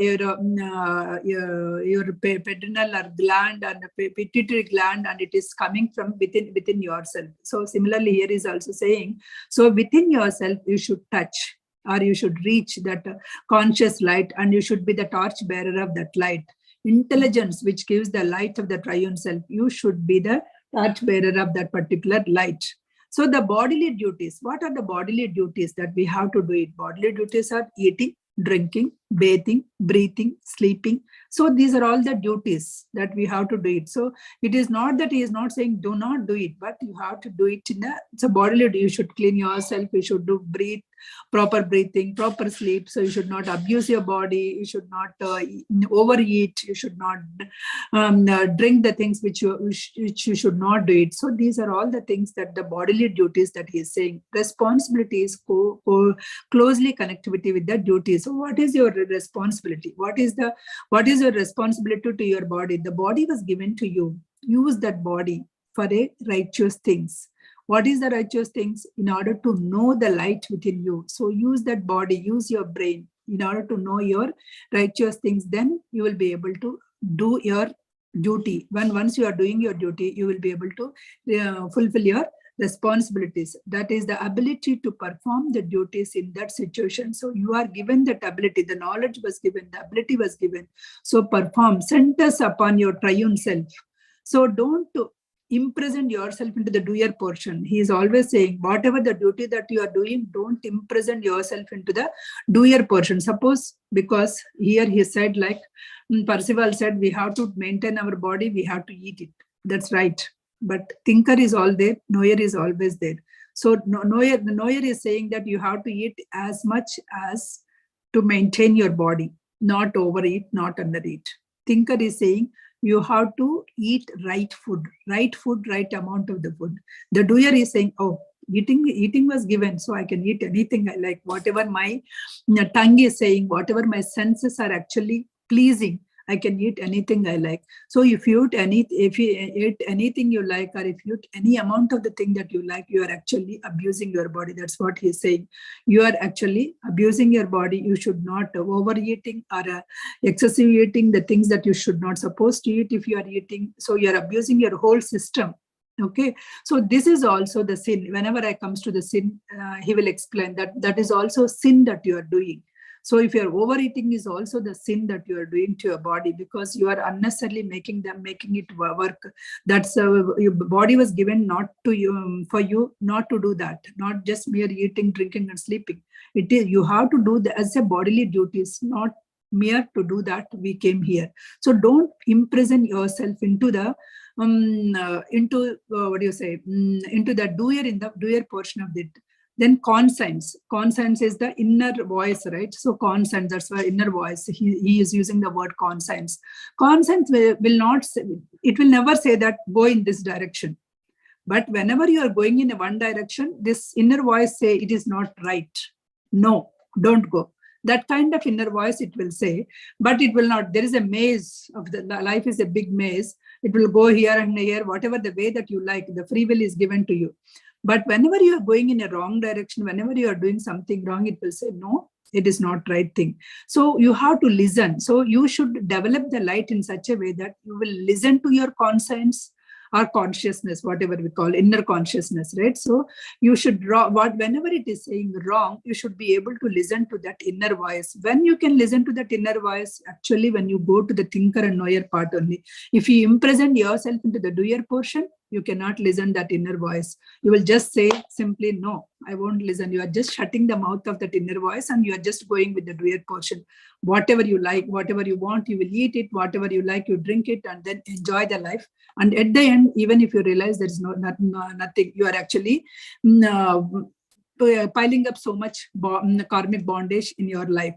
pedrinal or gland and pituitary gland, and it is coming from within yourself. So similarly here is also saying, so within yourself you should touch, or you should reach that conscious light, and you should be the torch bearer of that light. Intelligence, which gives the light of the triune self, you should be the torch bearer of that particular light. So the bodily duties, what are the bodily duties that we have to do it? Bodily duties are eating, drinking, bathing, breathing, sleeping. So these are all the duties that we have to do it. So it is not that he is not saying do not do it, but you have to do it it's a bodily duty. You should clean yourself, you should do proper breathing, proper sleep. So you should not abuse your body, you should not overeat, you should not drink the things which you should not do it. So these are all the things that the bodily duties that he is saying. Responsibilities closely connectivity with the duties. So what is your responsibility? What is your responsibility to your body? The body was given to you. Use that body for a righteous things. What is the righteous things? In order to know the light within you. So use that body, use your brain in order to know your righteous things. Then you will be able to do your duty. Once you are doing your duty, you will be able to fulfill your responsibilities. That is the ability to perform the duties in that situation. So you are given that ability. The knowledge was given, the ability was given. So perform, centers upon your triune self. So don't imprison yourself into the doer portion. He is always saying, whatever the duty that you are doing, don't imprison yourself into the doer portion. Suppose, because here he said, like Percival said, we have to maintain our body, we have to eat it. That's right. But thinker is all there, knower is always there. So the knower is saying that you have to eat as much as to maintain your body, not overeat, not undereat. Thinker is saying you have to eat right food, right amount of the food. The doer is saying, oh, eating was given, so I can eat anything I like. Whatever my tongue is saying, whatever my senses are actually pleasing, I can eat anything I like. So if you eat anything you like, or if you eat any amount of the thing that you like, you are actually abusing your body. That's what he's saying. You are actually abusing your body. You should not overeating or excessive eating the things that you should not supposed to eat if you are eating. So you are abusing your whole system. Okay, so this is also the sin. Whenever I comes to the sin, he will explain that is also sin that you are doing. So if you're overeating is also the sin that you are doing to your body, because you are unnecessarily making it work. That's your body was given not to you, for you not to do that, not just mere eating, drinking and sleeping. It is, you have to do as a bodily duties, not mere to do that we came here. So don't imprison yourself into the into the doer in the doer portion of it. Then conscience is the inner voice, right? So conscience, that's why inner voice, he is using the word conscience. Conscience will not say, it will never say that go in this direction. But whenever you are going in one direction, this inner voice say it is not right. No, don't go. That kind of inner voice it will say, but it will not. There is a maze of the life is a big maze. It will go here and here, whatever the way that you like. The free will is given to you. But whenever you are going in a wrong direction, whenever you are doing something wrong, it will say, no, it is not right thing. So you have to listen. So you should develop the light in such a way that you will listen to your conscience or consciousness, whatever we call inner consciousness, right? So you should draw whenever it is saying wrong, you should be able to listen to that inner voice. When you can listen to that inner voice, actually, when you go to the thinker and knower part only, if you imprison yourself into the doer portion, you cannot listen that inner voice. You will just say simply, no, I won't listen. You are just shutting the mouth of that inner voice and you are just going with the doer portion. Whatever you like, whatever you want, you will eat it. Whatever you like, you drink it and then enjoy the life. And at the end, even if you realize there is nothing, you are actually piling up so much karmic bondage in your life.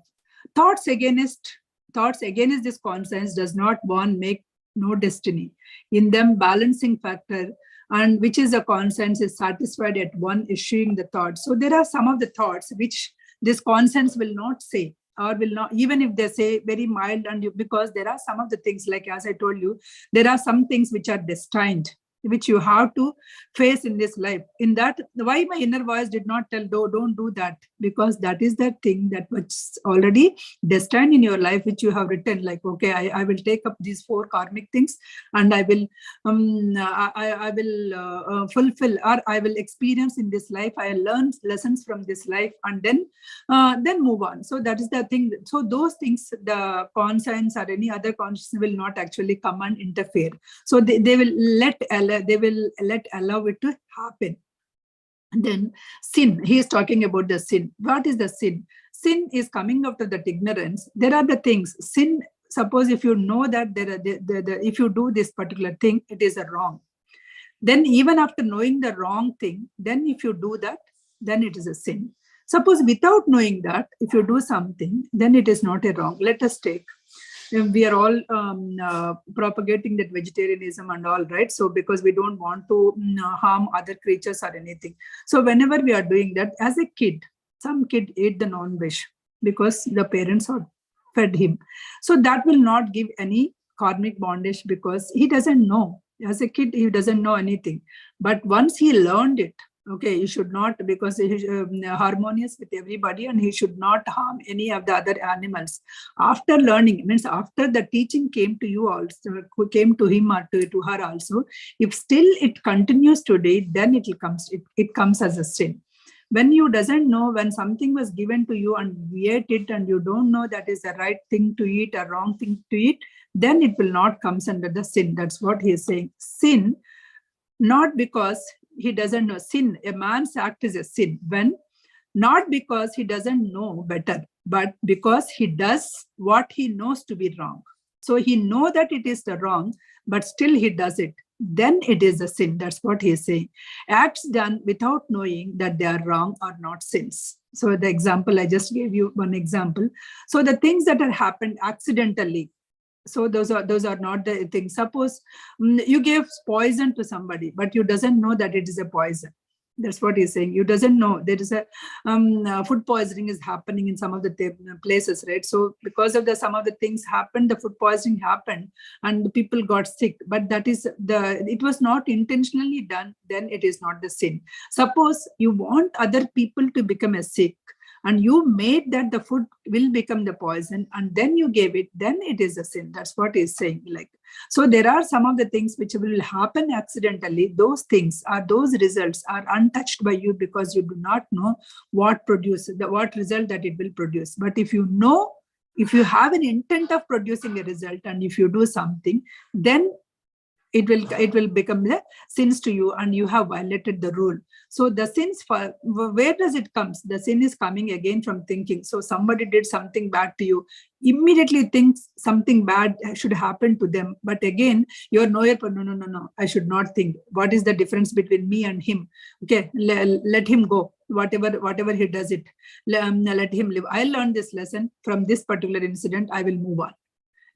Thoughts against this conscience does not want make no destiny. In them, balancing factor, and which is a conscience is satisfied at one issuing the thought. So there are some of the thoughts which this conscience will not say, or will not, even if they say very mild, and because there are some of the things, like as I told you, there are some things which are destined, which you have to face in this life. In that, why my inner voice did not tell, don't do that, because that is the thing that was already destined in your life, which you have written, like, okay, I will take up these 4 karmic things and I will fulfill, or I will experience in this life. I learn lessons from this life and then move on. So that is the thing. So those things, the conscience or any other conscience will not actually come and interfere. So they will let allow it to happen. And then sin, he is talking about the sin. What is the sin? Sin is coming out of that ignorance. There are the things. Sin, suppose if you know that if you do this particular thing, it is a wrong. Then even after knowing the wrong thing, then if you do that, then it is a sin. Suppose without knowing that, if you do something, then it is not a wrong. Let us take, we are all propagating that vegetarianism and all, right? So because we don't want to harm other creatures or anything. So whenever we are doing that, as a kid, some kid ate the non-veg because the parents are fed him. So that will not give any karmic bondage because he doesn't know. As a kid, he doesn't know anything. But once he learned it, okay, he should not, because he is harmonious with everybody and he should not harm any of the other animals. After learning, means after the teaching came to you also, came to him or to her also, if still it continues today, then it comes as a sin. When you doesn't know, when something was given to you and you ate it and you don't know that is the right thing to eat or wrong thing to eat, then it will not come under the sin. That's what he is saying. Sin, not because he doesn't know. Sin, a man's act is a sin when, not because he doesn't know better, but because he does what he knows to be wrong. So he knows that it is the wrong, but still he does it. Then it is a sin. That's what he is saying. Acts done without knowing that they are wrong are not sins. So the example, I just gave you one example. So the things that are happened accidentally, so those are not the things. Suppose you gave poison to somebody, but you doesn't know that it is a poison. That's what he's saying. You doesn't know there is a food poisoning is happening in some of the places, right? So because of some of the things happened, the food poisoning happened and the people got sick. But that is it was not intentionally done. Then it is not the sin. Suppose you want other people to become a sick, and you made that the food will become the poison, and then you gave it, then it is a sin. That's what he's saying. Like, so there are some of the things which will happen accidentally. Those things are, those results are untouched by you because you do not know what result that it will produce. But if you know, if you have an intent of producing a result, and if you do something, then it will become the sins to you, and you have violated the rule. So the sins, where does it come? The sin is coming again from thinking. So somebody did something bad to you, immediately thinks something bad should happen to them. But again, you're no, I should not think. What is the difference between me and him? Okay, let him go. Whatever he does it, let him live. I learned this lesson from this particular incident. I will move on.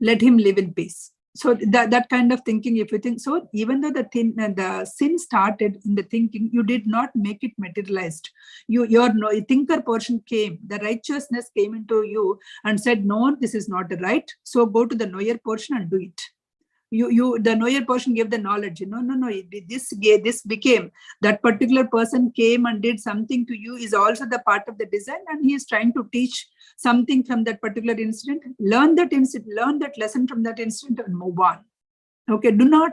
Let him live in peace. So that kind of thinking, if you think so, even though the sin started in the thinking, you did not make it materialized. Your thinker portion came, the righteousness came into you and said, no, this is not right. So go to the knower portion and do it. The knower portion gave the knowledge. No, this became, that particular person came and did something to you is also the part of the design, and he is trying to teach something from that particular incident. Learn that lesson from that incident and move on. Okay, do not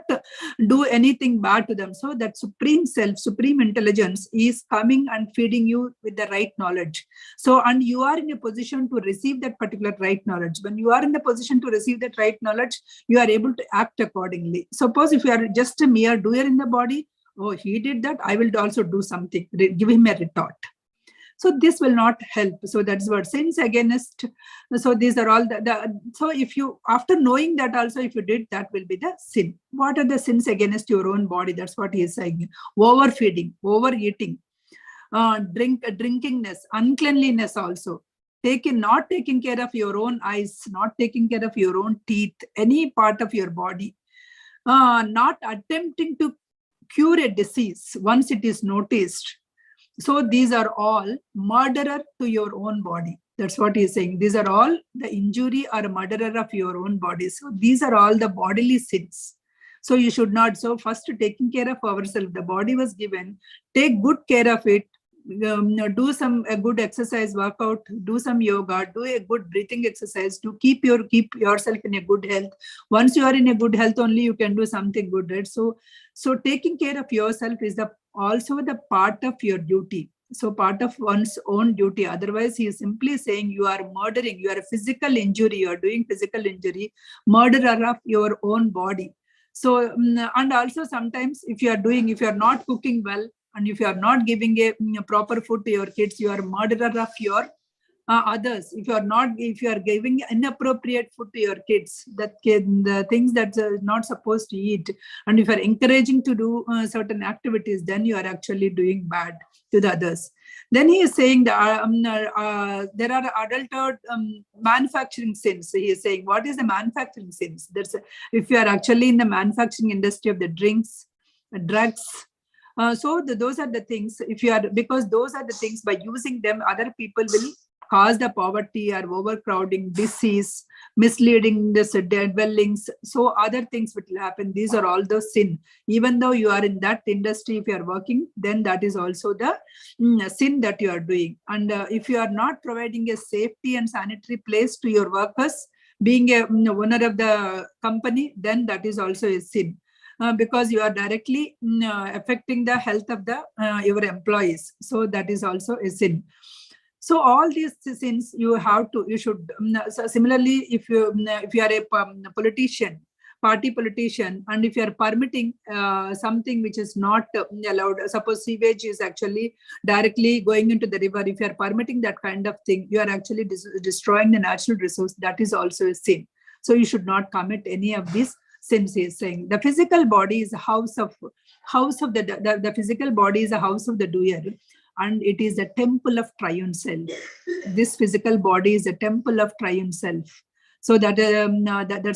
do anything bad to them. So that supreme self, supreme intelligence is coming and feeding you with the right knowledge. So, and you are in a position to receive that particular right knowledge. When you are in the position to receive that right knowledge, you are able to act accordingly. Suppose if you are just a mere doer in the body, oh, he did that, I will also do something, give him a retort. So this will not help. So that's what sins against. So these are all so if you, after knowing that also, if you did, that will be the sin. What are the sins against your own body? That's what he is saying. Overfeeding, overeating, drinkingness, uncleanliness also. Not taking care of your own eyes, not taking care of your own teeth, any part of your body, not attempting to cure a disease once it is noticed. So these are all murderer to your own body. That's what he's saying. These are all the injury or murderer of your own body. So these are all the bodily sins. So you should not. So first, taking care of ourselves. The body was given. Take good care of it. Do some good exercise, workout. Do some yoga. Do a good breathing exercise to keep yourself in a good health. Once you are in a good health, only you can do something good, right? So taking care of yourself is also the part of your duty. So part of one's own duty. Otherwise, he is simply saying you are murdering, you are a physical injury, you are doing physical injury, murderer of your own body. So, and also sometimes if you are not cooking well, and if you are not giving a proper food to your kids, you are murderer of your others. If you are giving inappropriate food to your kids, the things that are not supposed to eat, and if you are encouraging to do certain activities, then you are actually doing bad to the others. Then he is saying that there are adulthood manufacturing sins. So he is saying, what is the manufacturing sins? If you are actually in the manufacturing industry of the drinks, drugs. So those are the things. Because those are the things, by using them, other people will cause the poverty or overcrowding, disease, misleading the dwellings. So other things will happen. These are all the sin. Even though you are in that industry, if you are working, then that is also the sin that you are doing. And if you are not providing a safety and sanitary place to your workers, being a owner of the company, then that is also a sin. Because you are directly affecting the health of your employees. So that is also a sin. So all these sins you should. So similarly, if you are a party politician, and if you are permitting something which is not allowed, suppose sewage is actually directly going into the river, if you are permitting that kind of thing, you are actually destroying the natural resource. That is also a sin. So you should not commit any of these sins. He is saying the physical body is a house of the physical body is a house of the doer, and it is a temple of triune self. This physical body is a temple of triune self. So that's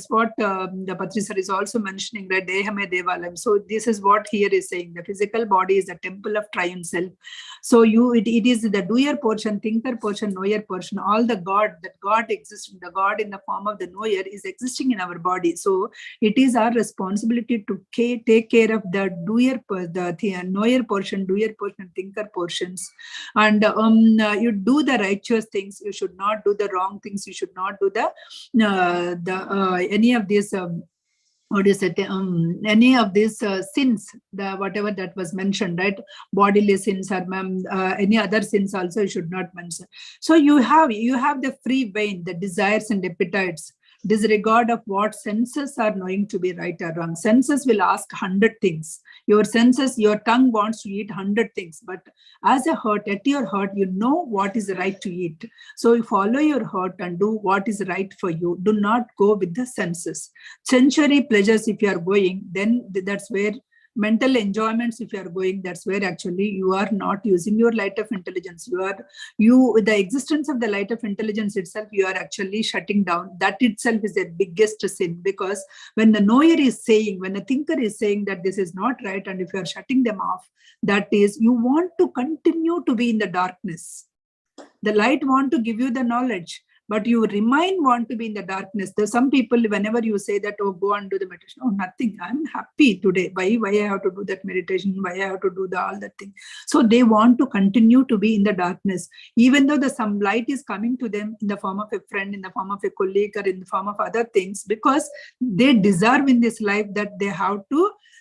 what the Patrisar is also mentioning, that Dehame Devalayam. So this is what here is saying. The physical body is a temple of triune self. So it is the doer portion, thinker portion, knower portion. All that God exists, the God in the form of the knower is existing in our body. So it is our responsibility to take care of the knower portion, thinker portions. And you do the righteous things. You should not do the wrong things. You should not do any of these any of these sins, whatever that was mentioned, right? Bodily sins or any other sins also you should not mention. So you have the free vein, the desires and appetites. Disregard of what senses are knowing to be right or wrong. Senses will ask 100 things. Your tongue wants to eat 100 things, but at your heart, you know what is right to eat. So you follow your heart and do what is right for you. Do not go with the senses. Sensory pleasures, if you are going, then that's where mental enjoyments, if you are going, that's where actually you are not using your light of intelligence. The existence of the light of intelligence itself, you are actually shutting down. That itself is the biggest sin, because when the knower is saying, when a thinker is saying that this is not right, and if you are shutting them off, that is, you want to continue to be in the darkness. The light want to give you the knowledge, but you want to be in the darkness. There's some people, whenever you say that, oh, go and do the meditation, oh, nothing, I'm happy today. Why I have to do that meditation? Why I have to do all that thing? So they want to continue to be in the darkness, even though some light is coming to them in the form of a friend, in the form of a colleague, or in the form of other things, because they deserve in this life that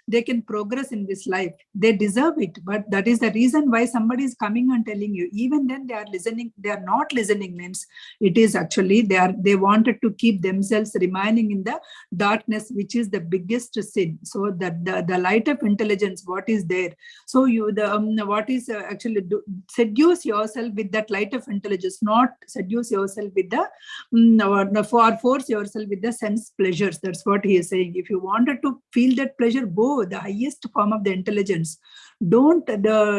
they can progress in this life. They deserve it. But that is the reason why somebody is coming and telling you. Even then they are listening. They are not listening, means it is actually they wanted to keep themselves remaining in the darkness, which is the biggest sin. So that the light of intelligence, what is there? So what is actually seduce yourself with that light of intelligence, not seduce yourself with or force yourself with the sense pleasures. That's what he is saying. If you wanted to feel that pleasure, go the highest form of the intelligence. Don't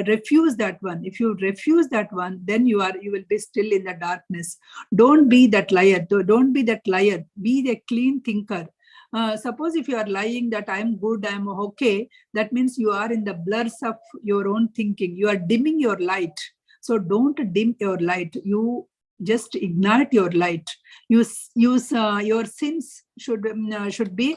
refuse that one. If you refuse that one, then you will be still in the darkness. Don't be that liar. Don't be that liar. Be the clean thinker. Suppose if you are lying that I'm good, I'm okay, that means you are in the blurs of your own thinking. You are dimming your light. So don't dim your light. You just ignite your light. Your sins should be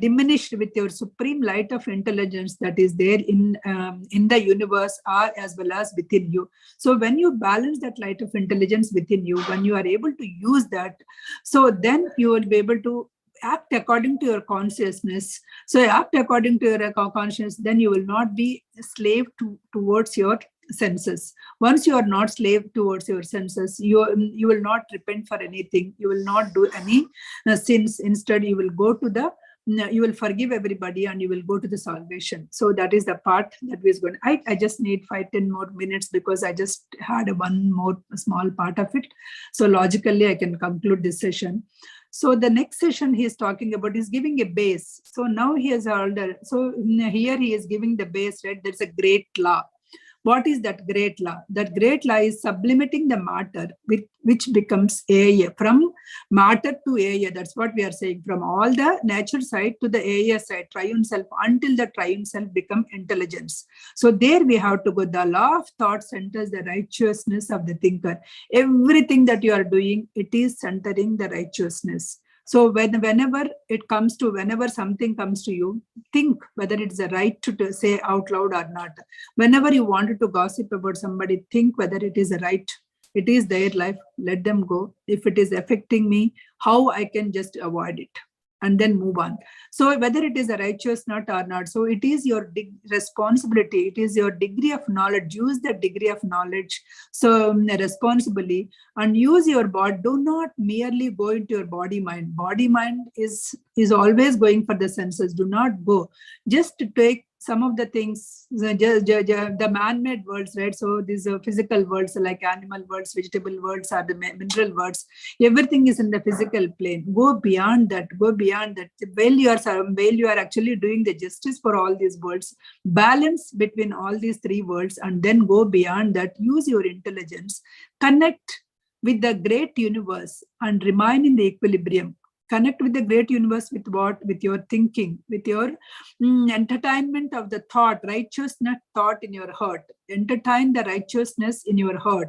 diminished with your supreme light of intelligence that is there in the universe, or as well as within you. So when you balance that light of intelligence within you, when you are able to use that, so then you will be able to act according to your consciousness. So act according to your consciousness, then you will not be a slave towards your senses. Once you are not slave towards your senses, you will not repent for anything. You will not do any sins. Instead, you will go to you will forgive everybody, and you will go to the salvation. So that is the part that we is going. I just need 5-10 more minutes, because I just had one more small part of it. So logically, I can conclude this session. So the next session he is talking about is giving a base. So now he has ordered. So here he is giving the base, right? There's a great law. What is that great law? That great law is sublimating the matter, which becomes area. From matter to area, that's what we are saying. From all the nature side to the area side, triune self, until the triune self become intelligence. So there we have to go. The law of thought centers the righteousness of the thinker. Everything that you are doing, it is centering the righteousness. So whenever something comes to you, think whether it's a right to say out loud or not. Whenever you wanted to gossip about somebody, think whether it is a right. It is their life. Let them go. If it is affecting me, how I can just avoid it and then move on. So whether it is a righteous or not, so it is your responsibility. It is your degree of knowledge. Use that degree of knowledge so responsibly, and use your body. Do not merely go into your body mind. Body mind is always going for the senses. Do not go. Just to take some of the things, the man-made worlds, right? So these are physical worlds like animal worlds, vegetable worlds, or the mineral worlds. Everything is in the physical plane. Go beyond that. Go beyond that. While you are actually doing the justice for all these worlds, balance between all these three worlds, and then go beyond that. Use your intelligence. Connect with the great universe and remain in the equilibrium. Connect with the great universe with what? With your thinking, with your entertainment of the thought, righteousness thought in your heart. Entertain the righteousness in your heart.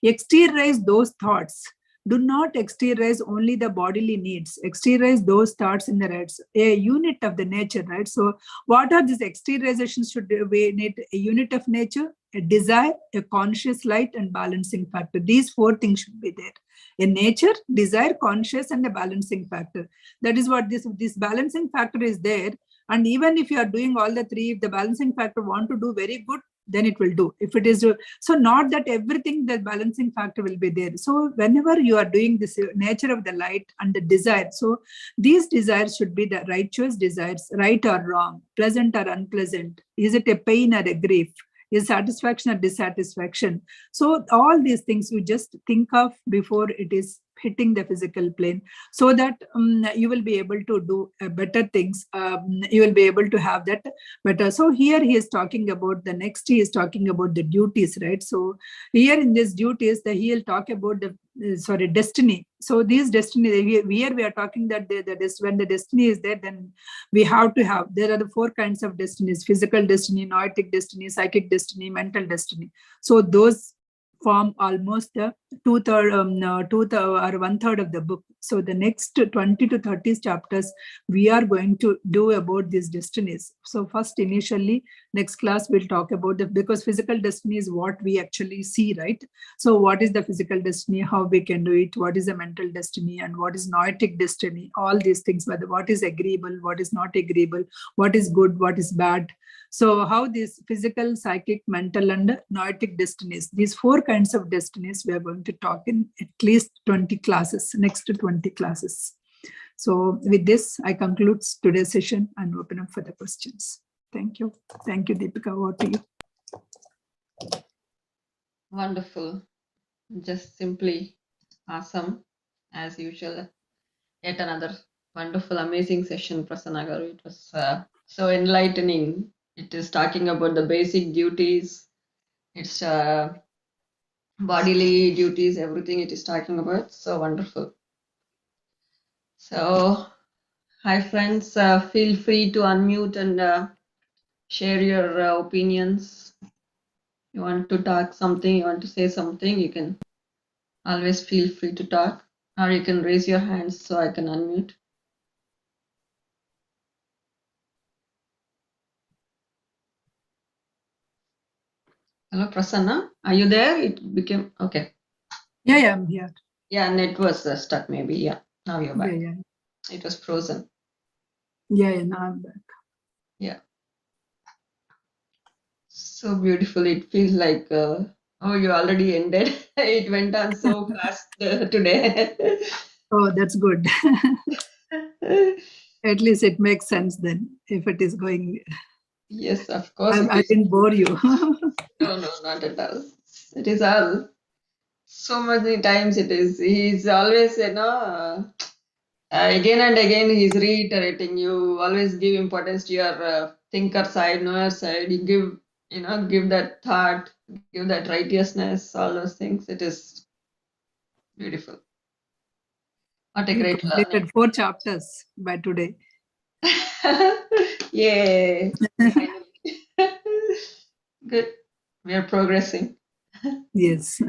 Exteriorize those thoughts. Do not exteriorize only the bodily needs. Exteriorize those thoughts in the rights, a unit of the nature, right? So what are these exteriorizations? Should we need a unit of nature, a desire, a conscious light, and balancing factor. These four things should be there. A nature, desire, conscious, and a balancing factor. That is what this balancing factor is there. And even if you are doing all the three, if the balancing factor want to do very good, then it will do. If it is so, not that everything, the balancing factor will be there. So whenever you are doing this nature of the light and the desire, so these desires should be the righteous desires, right or wrong, pleasant or unpleasant. Is it a pain or a grief? Is satisfaction or dissatisfaction? So all these things you just think of before it is hitting the physical plane, so that you will be able to do better things. You will be able to have that better. So here he is talking about the next, he is talking about the duties, right? So here in this duties, he will talk about the destiny. So these destiny, here we are talking that when the destiny is there, then we have to have, there are the 4 kinds of destinies: physical destiny, noetic destiny, psychic destiny, mental destiny. So those form almost the 2/3 or 1/3 of the book. So the next 20 to 30 chapters we are going to do about these destinies. So first, initially, next class we'll talk about because physical destiny is what we actually see, right? So what is the physical destiny, how we can do it, what is the mental destiny, and what is noetic destiny, all these things, whether what is agreeable, what is not agreeable, what is good, what is bad. So how these physical, psychic, mental, and noetic destinies, these 4 kinds of destinies, we are going to talk in at least 20 classes, next to 20 classes. So with this, I conclude today's session and open up for the questions. Thank you. Thank you, Deepika. Over to you. Wonderful. Just simply awesome, as usual. Yet another wonderful, amazing session, Prasanna garu. It was so enlightening. It is talking about the basic duties. It's bodily duties, everything it is talking about. So wonderful. So, hi friends, feel free to unmute and share your opinions. You want to talk something, you want to say something, you can always feel free to talk, or you can raise your hands so I can unmute. Hello, Prasanna, are you there? It became okay. Yeah, I'm here. Yeah, net was stuck maybe. Yeah, now you're back. Yeah. It was frozen. Yeah, now I'm back. Yeah. So beautiful. It feels like, oh, you already ended. It went on so fast today. Oh, that's good. At least it makes sense then, if it is going. Yes, of course. I didn't bore you. No, not at all. It is all. So many times it is. He's always, again and again, he's reiterating. You always give importance to your thinker side, knower side. You give that thought, give that righteousness, all those things. It is beautiful. What a We great learning. completed 4 chapters by today. Yay. Good. We are progressing. Yes.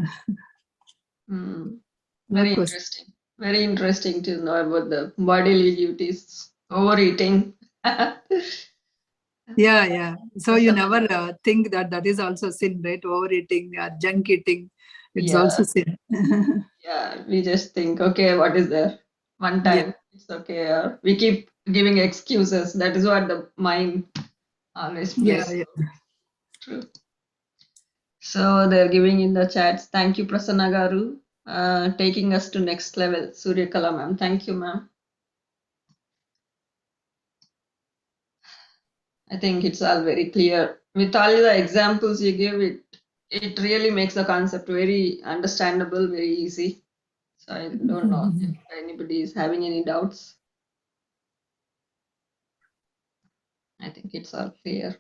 Very interesting. Very interesting to know about the bodily duties, overeating. Yeah. So you never think that is also sin, right? Overeating, junk eating, it's also sin. Yeah, we just think, okay, what is there? One time, it's okay. Or we keep giving excuses. That is what the mind always plays. Yeah. True. So they're giving in the chats. Thank you, Prasanna garu, taking us to next level. Surya Kala ma'am. Thank you, ma'am. I think it's all very clear. With all the examples you give, it really makes the concept very understandable, very easy. So I don't know if anybody is having any doubts. I think it's all clear.